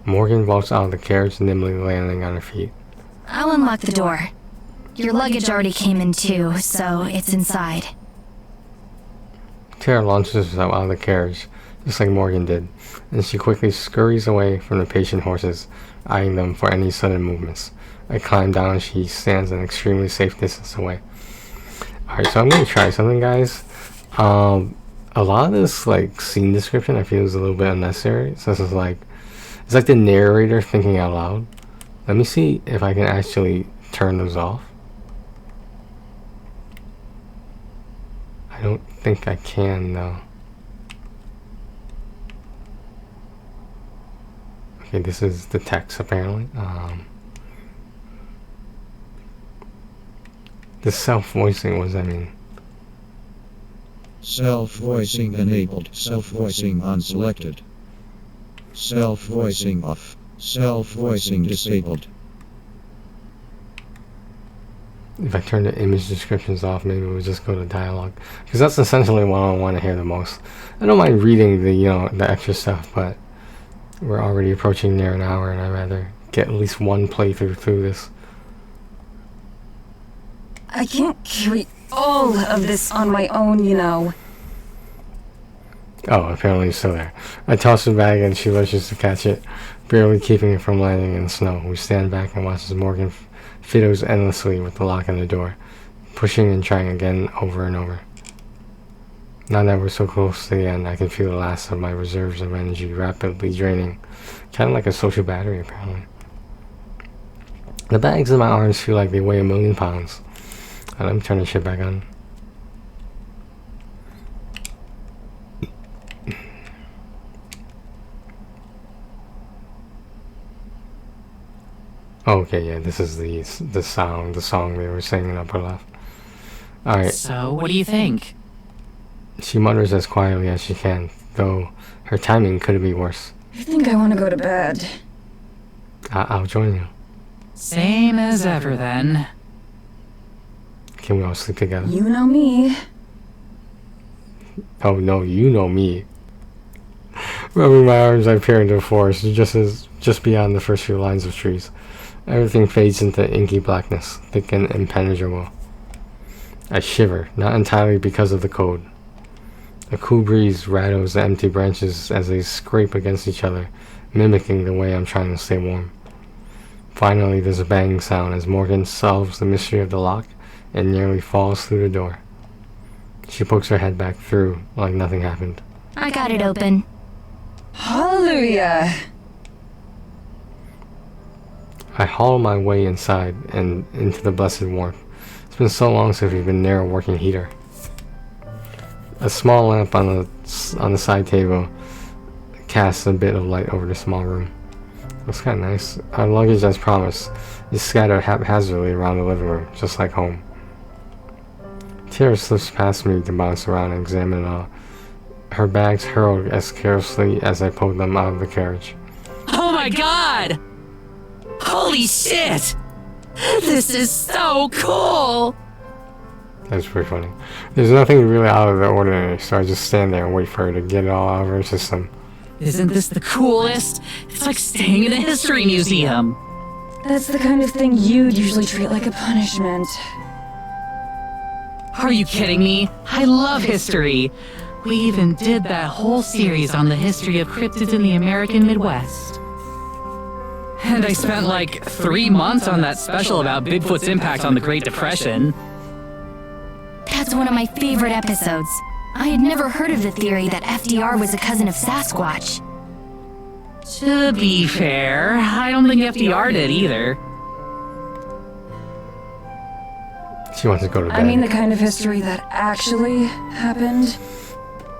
Morgan vaults out of the carriage, nimbly landing on her feet. I'll unlock the door. Your luggage already came in too, so it's inside. Tara launches herself out of the carriage, just like Morgan did, and she quickly scurries away from the patient horses, eyeing them for any sudden movements. I climb down and she stands an extremely safe distance away. Alright, so I'm going to try something, guys. A lot of this, like, scene description I feel is a little bit unnecessary. So this is like, it's like the narrator thinking out loud. Let me see if I can actually turn those off. I don't think I can, though. Okay, this is the text, apparently. The self-voicing, what does that mean? Self-voicing enabled, self-voicing unselected. Self-voicing off, self-voicing disabled. If I turn the image descriptions off, maybe we'll just go to dialogue. Because that's essentially what I want to hear the most. I don't mind reading the, the extra stuff, but we're already approaching near an hour and I'd rather get at least one playthrough through this. I can't carry all of this on my own, you know. Oh, apparently it's still there. I toss the bag and she rushes to catch it, barely keeping it from landing in the snow. We stand back and watch as Morgan fiddles endlessly with the lock on the door, pushing and trying again over and over. Now that we're so close to the end, I can feel the last of my reserves of energy rapidly draining. Kind of like a social battery, apparently. The bags in my arms feel like they weigh 1,000,000 pounds. Let me turn the shit back on. Okay, yeah, this is the song they were singing upper left. Alright. So, what do you think? She mutters as quietly as she can, though her timing could be worse. I think I want to go to bed. I'll join you. Same as ever, then. Can we all sleep together? You know me. Oh no, you know me. Rubbing my arms, I peer into the forest, just beyond the first few lines of trees. Everything fades into inky blackness, thick and impenetrable. I shiver, not entirely because of the cold. A cool breeze rattles the empty branches as they scrape against each other, mimicking the way I'm trying to stay warm. Finally, there's a banging sound as Morgan solves the mystery of the lock and nearly falls through the door. She pokes her head back through like nothing happened. I got it open. Hallelujah! I haul my way inside and into the blessed warmth. It's been so long since we've been near a working heater. A small lamp on the side table casts a bit of light over the small room. Looks kind of nice. Our luggage, as promised, is scattered haphazardly around the living room, just like home. Tara slips past me to bounce around and examine it all. Her bags hurled as carelessly as I pulled them out of the carriage. Oh my god! Holy shit! This is so cool! That's pretty funny. There's nothing really out of the ordinary, so I just stand there and wait for her to get it all out of her system. Isn't this the coolest? It's like staying in a history museum. That's the kind of thing you'd usually treat like a punishment. Are you kidding me? I love history. We even did that whole series on the history of cryptids in the American Midwest. And I spent like 3 months on that special about Bigfoot's impact on the Great Depression. That's one of my favorite episodes. I had never heard of the theory that FDR was a cousin of Sasquatch. To be fair, I don't think FDR did either. She wants to go to bed. I mean the kind of history that actually happened.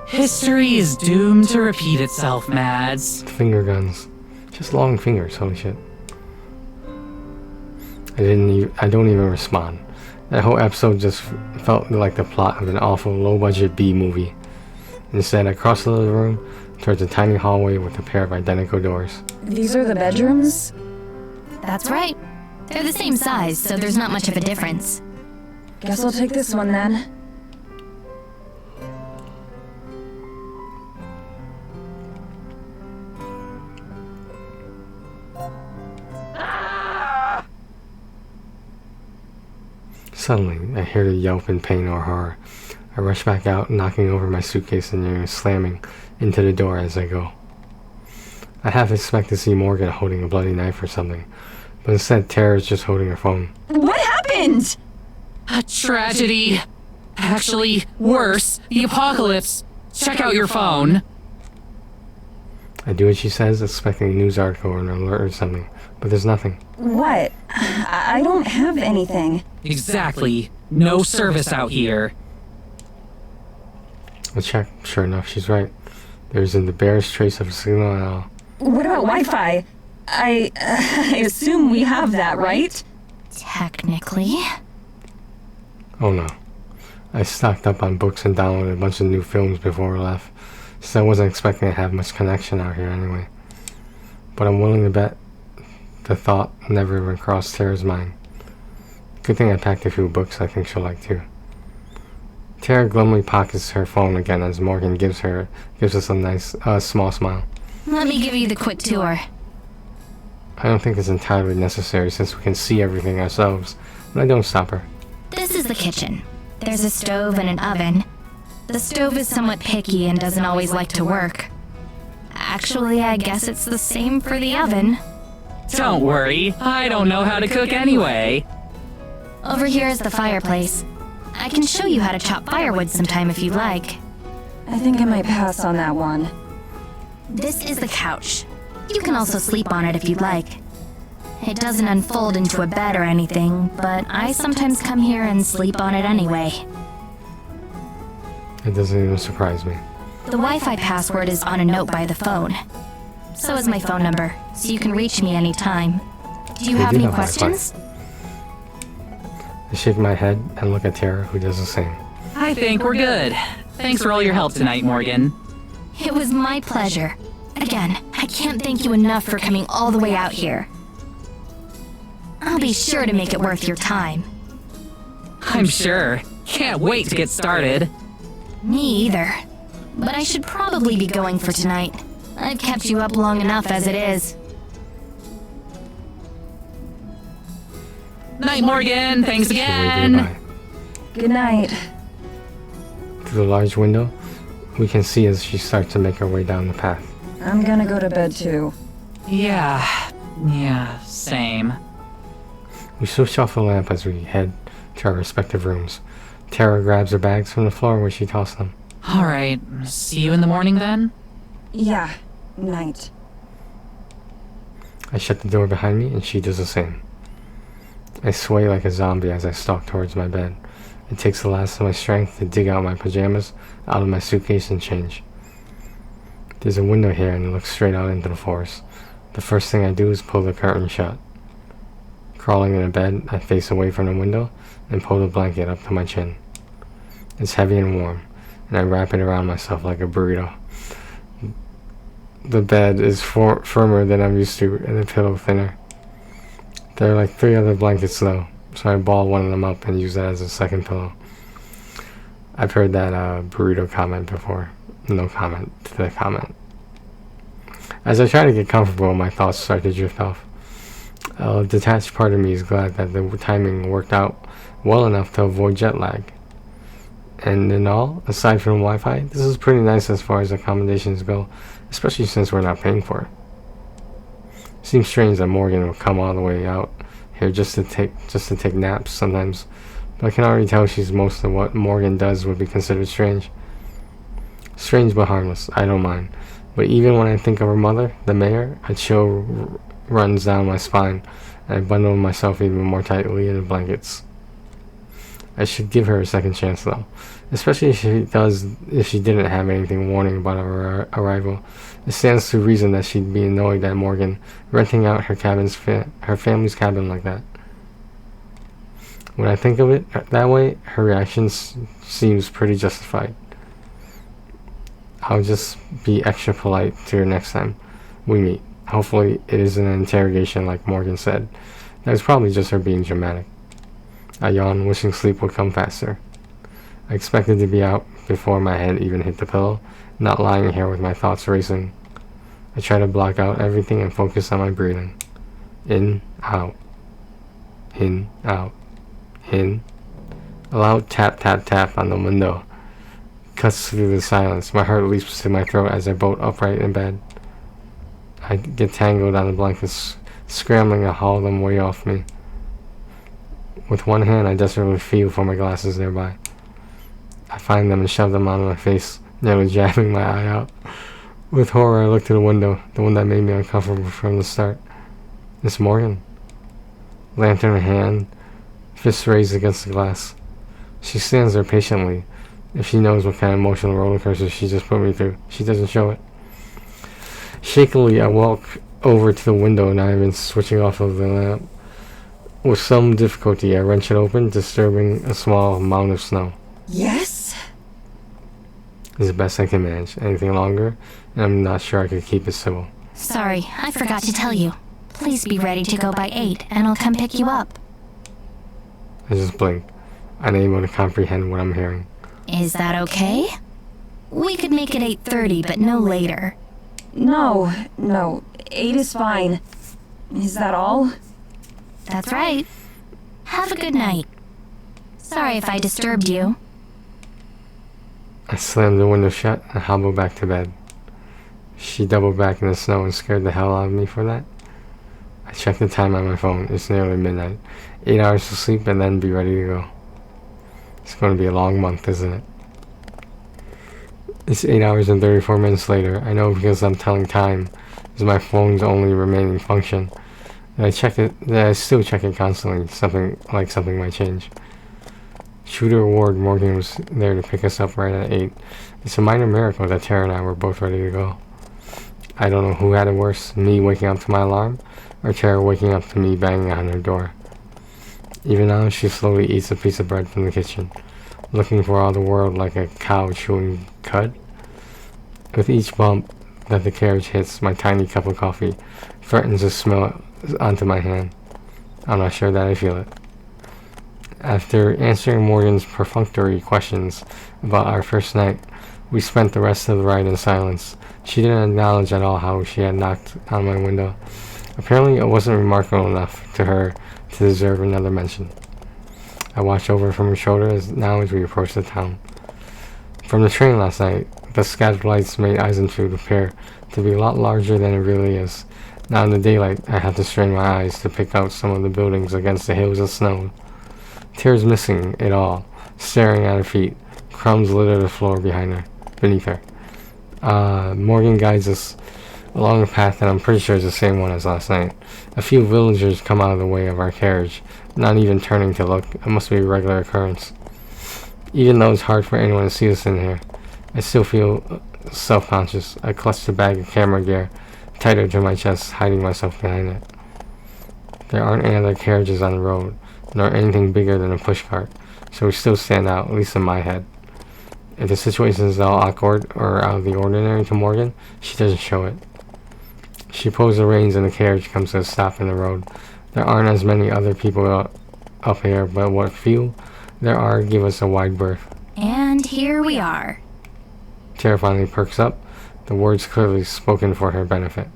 History is doomed to repeat itself, Mads. Finger guns. Just long fingers, holy shit. I don't even respond. That whole episode just felt like the plot of an awful low-budget B-movie. Instead, I crossed the living room towards a tiny hallway with a pair of identical doors. These are the bedrooms? That's right. They're the same size, so there's not much of a difference. Guess I'll take this one then. Suddenly, I hear the yelp in pain or horror. I rush back out, knocking over my suitcase and nearly slamming into the door as I go. I half expect to see Morgan holding a bloody knife or something, but instead Tara's just holding her phone. What happened? A tragedy. Actually, worse, the apocalypse. Check out your phone. I do what she says, expecting a news article or an alert or something, but there's nothing. What? I don't have anything. Exactly. No service out here. I check. Sure enough, she's right. There isn't the barest trace of a signal at all. What about Wi-Fi? I assume we have that, right? Technically. Oh no. I stocked up on books and downloaded a bunch of new films before we left, so I wasn't expecting to have much connection out here anyway. But I'm willing to bet the thought never even crossed Tara's mind. Good thing I packed a few books I think she'll like too. Tara glumly pockets her phone again as Morgan gives us a nice, small smile. Let me give you the quick tour. I don't think it's entirely necessary since we can see everything ourselves, but I don't stop her. This is the kitchen. There's a stove and an oven. The stove is somewhat picky and doesn't always like to work. Actually, I guess it's the same for the oven. Don't worry, I don't know how to cook anyway. Over here is the fireplace. I can show you how to chop firewood sometime if you'd like. I think I might pass on that one. This is the couch. You can also sleep on it if you'd like. It doesn't unfold into a bed or anything, but I sometimes come here and sleep on it anyway. It doesn't even surprise me. The Wi-Fi password is on a note by the phone. So is my phone number, so you can reach me anytime. Do you They have do any have Wi-Fi. questions? I shake my head and look at Tara, who does the same. I think we're good. Thanks for all your help tonight, Morgan. It was my pleasure. Again, I can't thank you enough for coming all the way out here. I'll be sure to make it worth your time. I'm sure. Can't wait to get started. Me either. But I should probably be going for tonight. I've kept you up long enough as it is. Night, Morgan. Thanks She'll wave again. goodbye. Good night. Through the large window, we can see as she starts to make her way down the path. I'm gonna go to bed too. Yeah, same. We switch off the lamp as we head to our respective rooms. Tara grabs her bags from the floor where she tossed them. Alright, see you in the morning then? Yeah, night. I shut the door behind me and she does the same. I sway like a zombie as I stalk towards my bed. It takes the last of my strength to dig out my pajamas out of my suitcase and change. There's a window here and it looks straight out into the forest. The first thing I do is pull the curtain shut. Crawling in a bed, I face away from the window and pull the blanket up to my chin. It's heavy and warm, and I wrap it around myself like a burrito. The bed is firmer than I'm used to, and the pillow thinner. There are like 3 other blankets though, so I ball one of them up and use that as a second pillow. I've heard that burrito comment before. No comment to the comment. As I try to get comfortable, my thoughts start to drift off. A detached part of me is glad that the timing worked out well enough to avoid jet lag. And in all, aside from Wi-Fi, this is pretty nice as far as accommodations go, especially since we're not paying for it. Seems strange that Morgan would come all the way out here just to take naps sometimes, but I can already tell she's most of what Morgan does would be considered strange. Strange but harmless, I don't mind. But even when I think of her mother, the mayor, a chill runs down my spine, and I bundle myself even more tightly in the blankets. I should give her a second chance though, especially if she didn't have anything warning about our arrival. It stands to reason that she'd be annoyed at Morgan renting out her family's cabin like that. When I think of it that way, her reaction seems pretty justified. I'll just be extra polite to her next time we meet. Hopefully it isn't an interrogation like Morgan said. That was probably just her being dramatic. I yawn, wishing sleep would come faster. I expected to be out before my head even hit the pillow, not lying here with my thoughts racing. I try to block out everything and focus on my breathing. In, out. In, out. In. A loud tap tap tap on the window cuts through the silence. My heart leaps to my throat as I bolt upright in bed. I get tangled on the blankets, scrambling to haul them way off me. With one hand, I desperately feel for my glasses nearby. I find them and shove them onto my face, nearly jabbing my eye out. With horror, I look to the window, the one that made me uncomfortable from the start. It's Morgan. Lantern in hand, fists raised against the glass. She stands there patiently. If she knows what kind of emotional roller coaster she just put me through, she doesn't show it. Shakily, I walk over to the window and I've been switching off of the lamp. With some difficulty, I wrench it open, disturbing a small mound of snow. Yes? It's the best I can manage. Anything longer, and I'm not sure I could keep it civil. Sorry, I forgot to tell you. Please be ready to go by 8, and I'll come pick you up. I just blink, unable to comprehend what I'm hearing. Is that okay? We could make it 8:30, but no later. No, 8 is fine. Is that all? That's right. Have a good night. Sorry if I disturbed you. I slammed the window shut and hobbled back to bed. She doubled back in the snow and scared the hell out of me for that. I checked the time on my phone. It's nearly midnight. 8 hours to sleep and then be ready to go. It's going to be a long month, isn't it? It's 8 hours and 34 minutes later. I know because I'm telling time is my phone's only remaining function. And I still check it constantly. Something might change. Shooter Ward Morgan was there to pick us up right at 8. It's a minor miracle that Tara and I were both ready to go. I don't know who had it worse, me waking up to my alarm, or Tara waking up to me banging on her door. Even now, she slowly eats a piece of bread from the kitchen, looking for all the world like a cow chewing cud. With each bump that the carriage hits, my tiny cup of coffee threatens to smell onto my hand. I'm not sure that I feel it. After answering Morgan's perfunctory questions about our first night, we spent the rest of the ride in silence. She didn't acknowledge at all how she had knocked on my window. Apparently, it wasn't remarkable enough to her to deserve another mention. I watched over from her shoulder as we approached the town. From the train last night, the scattered lights made Eisenfield appear to be a lot larger than it really is. Now in the daylight, I had to strain my eyes to pick out some of the buildings against the hills of snow. Tara's missing it all, staring at her feet. Crumbs litter the floor beneath her. Morgan guides us along a path that I'm pretty sure is the same one as last night. A few villagers come out of the way of our carriage, not even turning to look. It must be a regular occurrence. Even though it's hard for anyone to see us in here, I still feel self-conscious. I clutch the bag of camera gear tighter to my chest, hiding myself behind it. There aren't any other carriages on the road, nor anything bigger than a pushcart, so we still stand out, at least in my head. If the situation is all awkward or out of the ordinary to Morgan, she doesn't show it. She pulls the reins and the carriage comes to a stop in the road. There aren't as many other people up here, but what few there are give us a wide berth. And here we are. Tara finally perks up, the words clearly spoken for her benefit.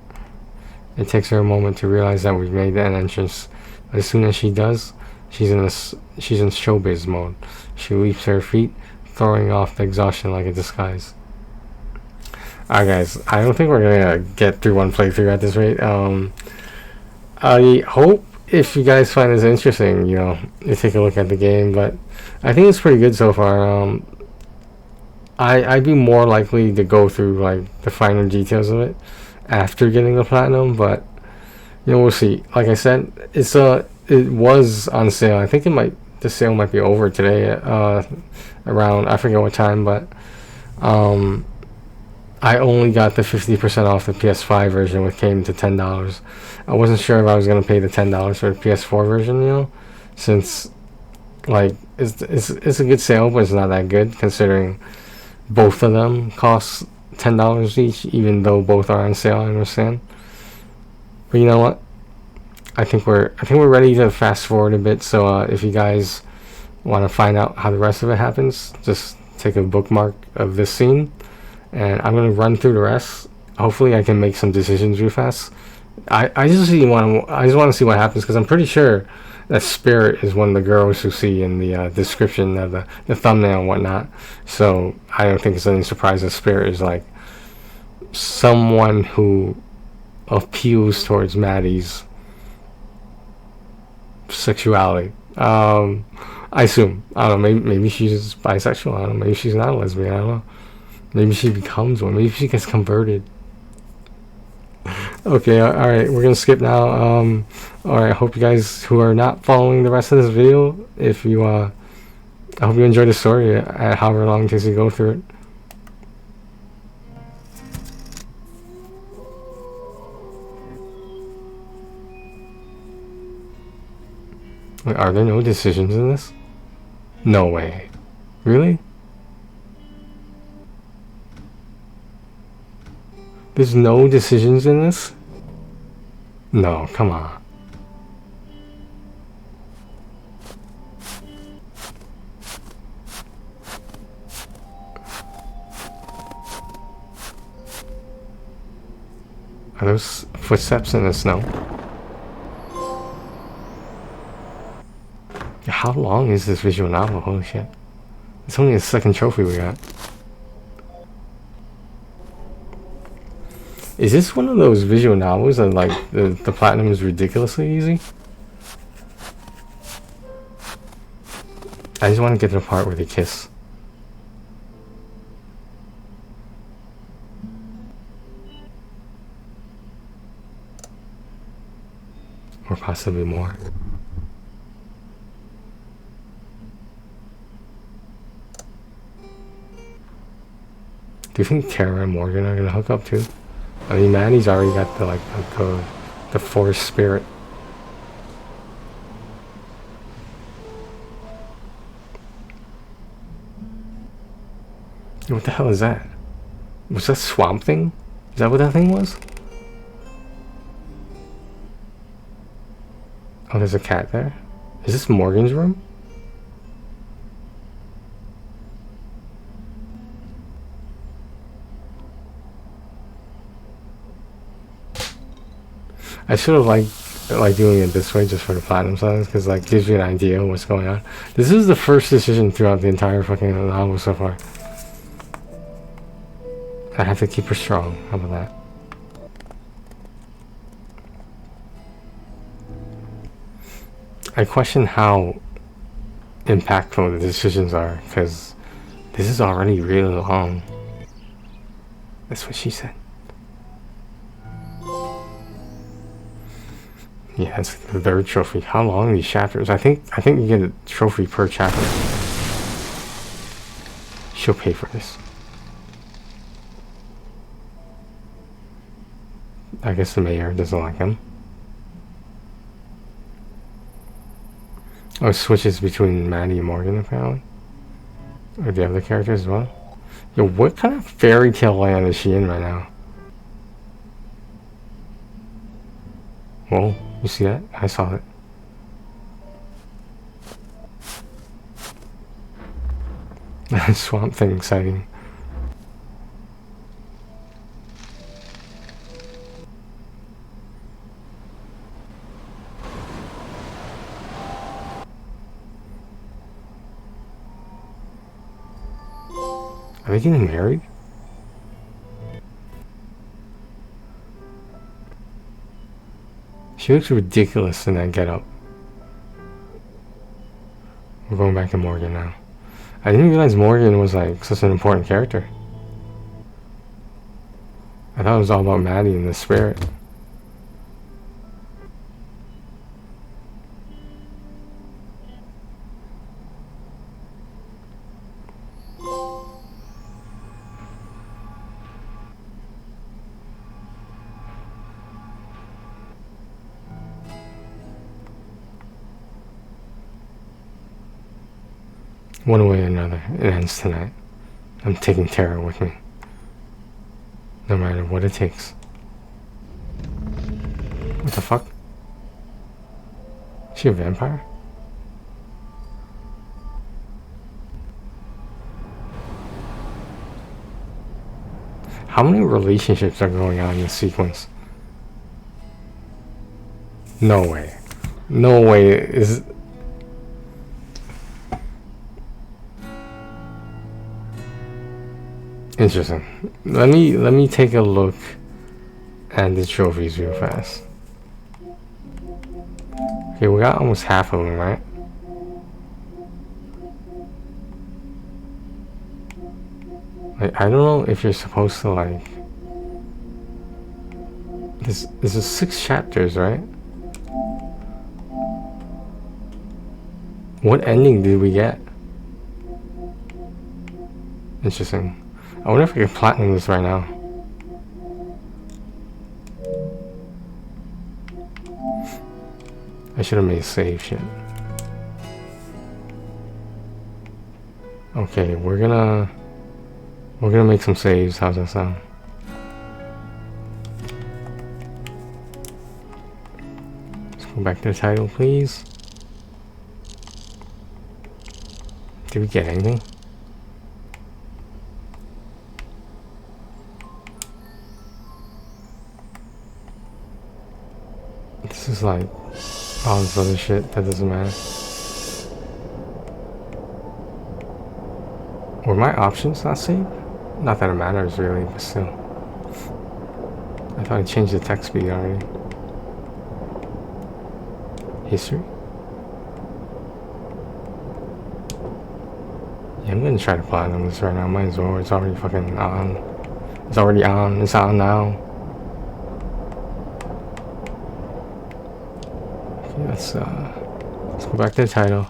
It takes her a moment to realize that we've made an entrance. As soon as she does, she's in showbiz mode. She leaps to her feet, throwing off the exhaustion like a disguise. Alright guys, I don't think we're gonna get through one playthrough at this rate. I hope if you guys find this interesting, you take a look at the game, but I think it's pretty good so far. I'd be more likely to go through like the finer details of it after getting the platinum, but we'll see. Like I said, it was on sale. I think the sale might be over today, around, I forget what time, but I only got the 50% off the PS5 version, which came to $10. I wasn't sure if I was gonna pay the $10 for the PS4 version, since like it's a good sale, but it's not that good considering both of them cost $10 each, even though both are on sale. I understand, but you know what? I think we're ready to fast forward a bit. So if you guys want to find out how the rest of it happens, just take a bookmark of this scene, and I'm gonna run through the rest. Hopefully, I can make some decisions real fast. I just want to see what happens, because I'm pretty sure that Spirit is one of the girls who see in the description of the thumbnail and whatnot. So I don't think it's any surprise that Spirit is like someone who appeals towards Maddie's sexuality. I assume. I don't know. Maybe she's bisexual. I don't know. Maybe she's not a lesbian. I don't know. Maybe she becomes one. Maybe she gets converted. Okay, alright, we're gonna skip now. Alright, I hope you guys who are not following the rest of this video, if you I hope you enjoy the story at however long it takes you to go through it. Wait, are there no decisions in this? No way. Really? There's no decisions in this? No, come on. Are those footsteps in the snow? How long is this visual novel? Holy shit. It's only the second trophy we got. Is this one of those visual novels that like the platinum is ridiculously easy? I just want to get to the part where they kiss. Or possibly more. Do you think Tara and Morgan are gonna hook up too? I mean, Manny's already got the forest spirit. What the hell is that? Was that Swamp Thing? Is that what that thing was? Oh, there's a cat there. Is this Morgan's room? I should have like doing it this way just for the platinum size, because like gives you an idea of what's going on. This is the first decision throughout the entire fucking novel so far. I have to keep her strong. How about that? I question how impactful the decisions are, because this is already really long. That's what she said. Yeah, it's the third trophy. How long are these chapters? I think you get a trophy per chapter. She'll pay for this. I guess the mayor doesn't like him. Oh, it switches between Maddie and Morgan apparently. Or the other characters as well. Yo, what kind of fairy tale land is she in right now? Whoa, you see that? I saw it. Swamp Thing exciting. Are they getting married? She looks ridiculous in that getup. We're going back to Morgan now. I didn't realize Morgan was like such an important character. I thought it was all about Maddie and the spirit. One way or another, it ends tonight. I'm taking Tara with me. No matter what it takes. What the fuck? Is she a vampire? How many relationships are going on in this sequence? No way. No way is... Interesting. Let me take a look at the trophies real fast. Okay, we got almost half of them, right? Like, I don't know if you're supposed to like. This is 6 chapters, right? What ending did we get? Interesting. I wonder if I can platinum this right now. I should have made a save shit. Okay, we're gonna make some saves. How's that sound? Let's go back to the title, please. Did we get anything? This is like all this other shit that doesn't matter. Were my options not saved? Not that it matters really, but still. I thought I changed the text speed already. History? Yeah, I'm gonna try to platinum this right now. Might as well. It's already fucking on. It's already on. It's on now. Okay, let's go back to the title.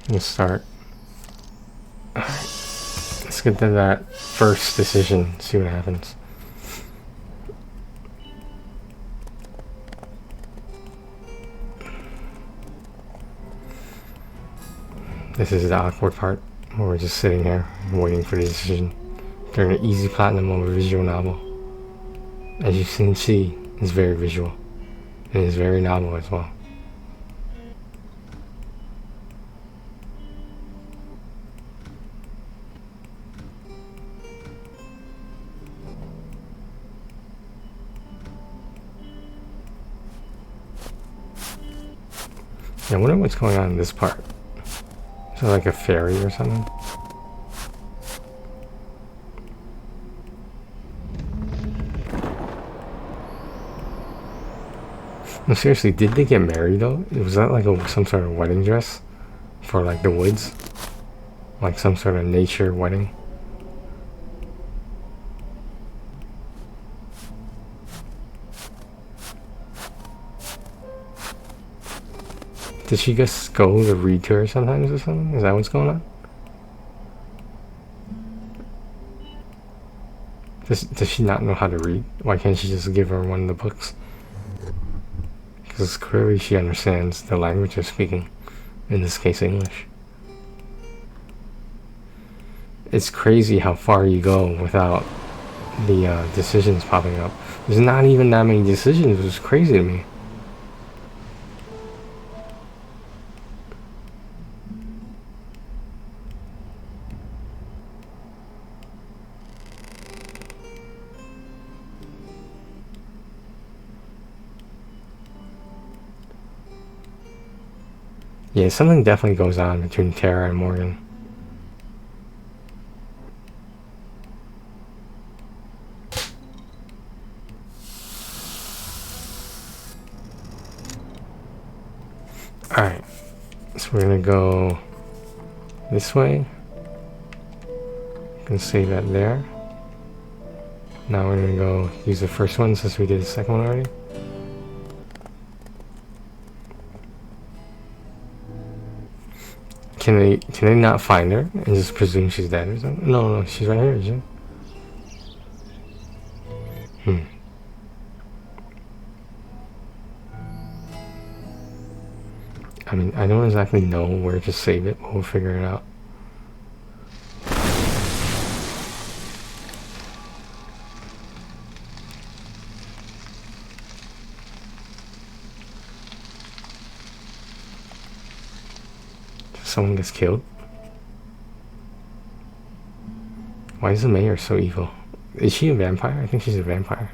Let's start. Alright. Let's get to that first decision. See what happens. This is the awkward part, where we're just sitting here, waiting for the decision. During an easy platinum of a visual novel. As you can see, it's very visual. And it's very novel as well. Yeah, I wonder what's going on in this part. Is it like a ferry or something? No, seriously, did they get married though? Was that like some sort of wedding dress? For like the woods? Like some sort of nature wedding? Did she just go to read to her sometimes or something? Is that what's going on? Does she not know how to read? Why can't she just give her one of the books? Because clearly she understands the language they're speaking. In this case, English. It's crazy how far you go without the decisions popping up. There's not even that many decisions, which is crazy to me. Yeah, something definitely goes on between Tara and Morgan. Alright, so we're gonna go this way. Gonna save that there. Now we're gonna go use the first one since we did the second one already. Can they not find her and just presume she's dead or something? No, she's right here, isn't she? I mean, I don't exactly know where to save it, but we'll figure it out. Someone gets killed? Why is the mayor so evil? Is she a vampire? I think she's a vampire.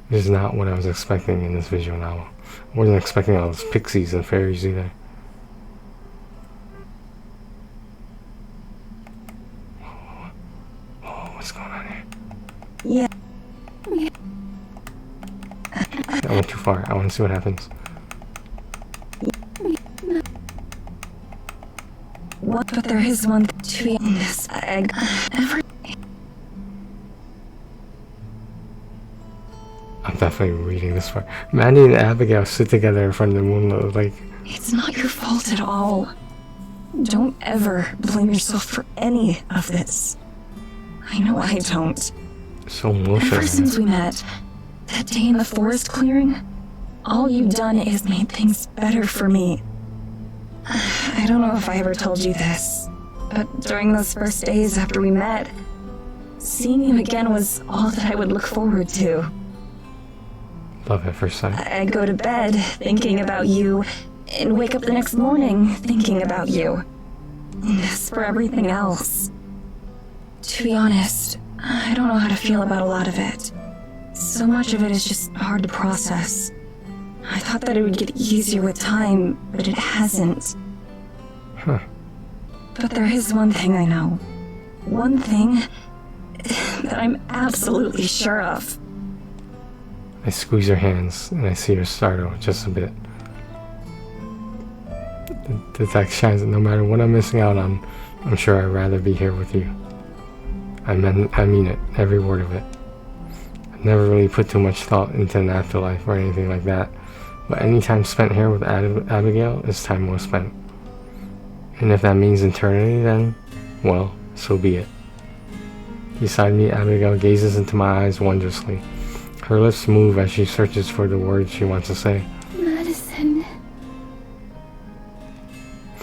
This is not what I was expecting in this visual novel. I wasn't expecting all those pixies and fairies either. Oh, what's going on here? Yeah. I went too far. I want to see what happens. What? But there is one to be honest. I'm definitely reading this part. Mandy and Abigail sit together in front of the moon, like... It's not your fault at all. Don't ever blame yourself for any of this. I know I don't. So emotional. Ever since we met, that day in the forest clearing, all you've done is made things better for me. I don't know if I ever told you this, but during those first days after we met, seeing you again was all that I would look forward to. Love at first sight. I'd go to bed thinking about you, and wake up the next morning thinking about you. And as for everything else, to be honest, I don't know how to feel about a lot of it. So much of it is just hard to process. I thought that it would get easier with time, but it hasn't. Huh. But there is one thing I know. One thing that I'm absolutely sure of. I squeeze her hands, and I see her startle just a bit. The text shines, no matter what I'm missing out on, I'm sure I'd rather be here with you. I mean it, every word of it. I've never really put too much thought into an afterlife or anything like that, but any time spent here with Abigail is time well spent. And if that means eternity, then, well, so be it. Beside me, Abigail gazes into my eyes wondrously. Her lips move as she searches for the words she wants to say. Madison.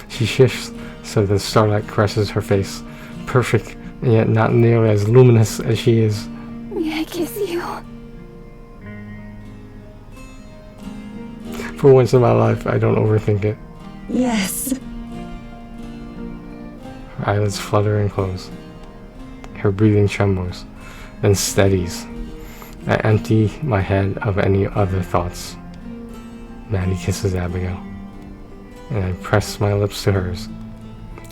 She shifts so the starlight caresses her face, perfect and yet not nearly as luminous as she is. May I kiss you? For once in my life, I don't overthink it. Yes. Her eyelids flutter and close. Her breathing trembles, then steadies. I empty my head of any other thoughts. Maddie kisses Abigail, and I press my lips to hers.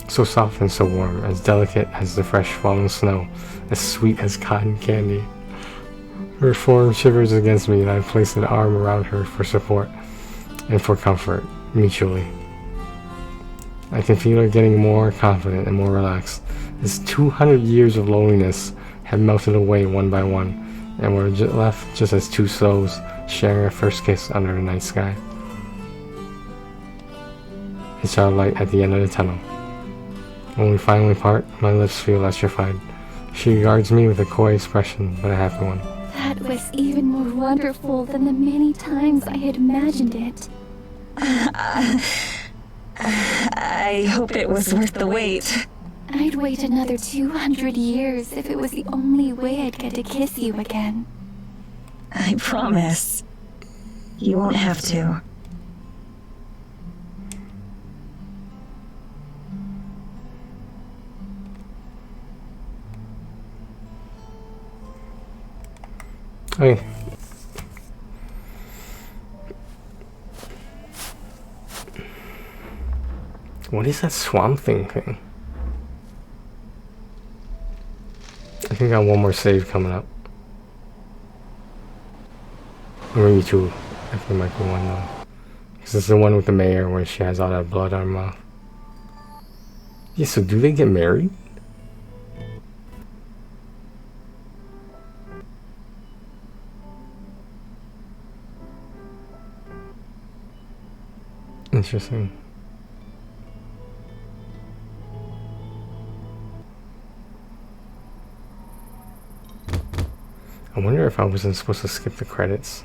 So soft and so warm, as delicate as the fresh fallen snow, as sweet as cotton candy. Her form shivers against me, and I place an arm around her for support and for comfort, mutually. I can feel her getting more confident and more relaxed, as 200 years of loneliness had melted away one by one, and were left just as two souls sharing a first kiss under the night sky. I saw a light at the end of the tunnel. When we finally part, my lips feel electrified. She regards me with a coy expression, but a happy one. That was even more wonderful than the many times I had imagined it. I hope it was worth the wait. I'd wait another 200 years if it was the only way I'd get to kiss you again. I promise. You won't have to. Okay. What is that Swamp Thing? I think I got one more save coming up. Or maybe two. I think it might be one though. This is the one with the mayor where she has all that blood on her mouth. Yeah, so do they get married? Interesting. I wonder if I wasn't supposed to skip the credits.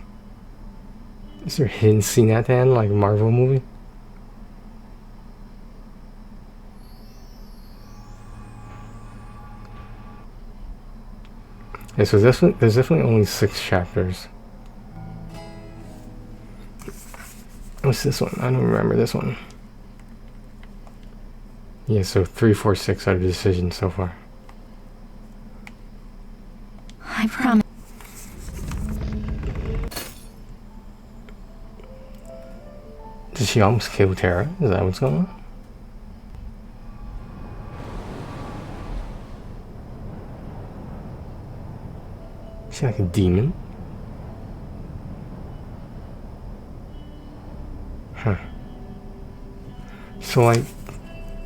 Is there a hidden scene at the end, like a Marvel movie? Yeah, so there's definitely only 6 chapters. What's this one? I don't remember this one. Yeah, so 3, 4, 6 are the decisions so far. I promise. Did she almost kill Tara? Is that what's going on? Is she like a demon? Huh. So like,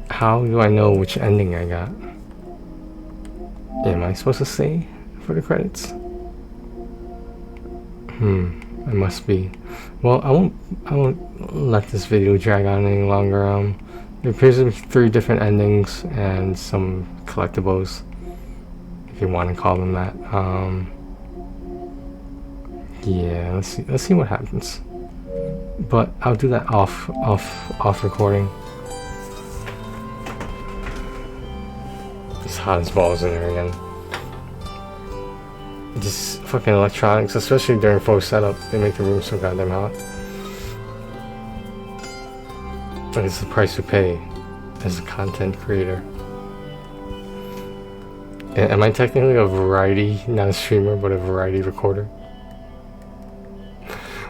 how do I know which ending I got? Am I supposed to say for the credits? I must be. Well, I won't let this video drag on any longer. There appears to be 3 different endings and some collectibles, if you want to call them that. Yeah, let's see what happens. But I'll do that off recording. It's hot as balls in here again. Just fucking electronics, especially during full setup, they make the room so goddamn hot. But it's the price you pay as a content creator. Am I technically a variety, not a streamer, but a variety recorder?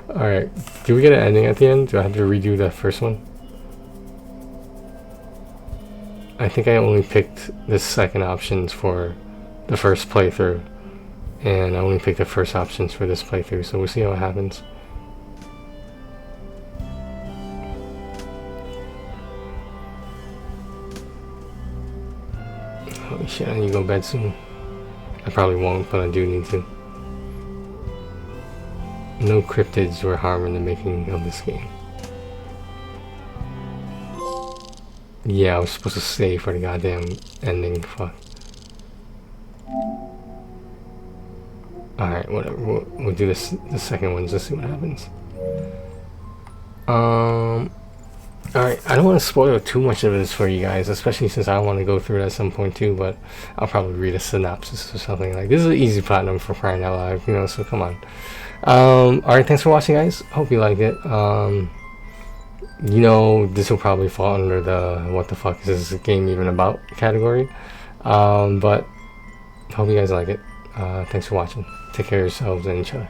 Alright, do we get an ending at the end? Do I have to redo that first one? I think I only picked the second options for the first playthrough. and I only picked the first options for this playthrough, so we'll see how it happens. Holy shit, I need to go to bed soon. I probably won't, but I do need to. No cryptids were harmed in the making of this game. Yeah, I was supposed to stay for the goddamn ending. Fuck. Alright, whatever. We'll do this the second one just to see what happens. Alright, I don't want to spoil too much of this for you guys, especially since I want to go through it at some point too, but I'll probably read a synopsis or something. Like, this is an easy platinum for crying out loud, you know, so come on. Alright, thanks for watching, guys. Hope you liked it. You know, this will probably fall under the what the fuck is this game even about category. But hope you guys like it. Thanks for watching. Take care of yourselves and each other.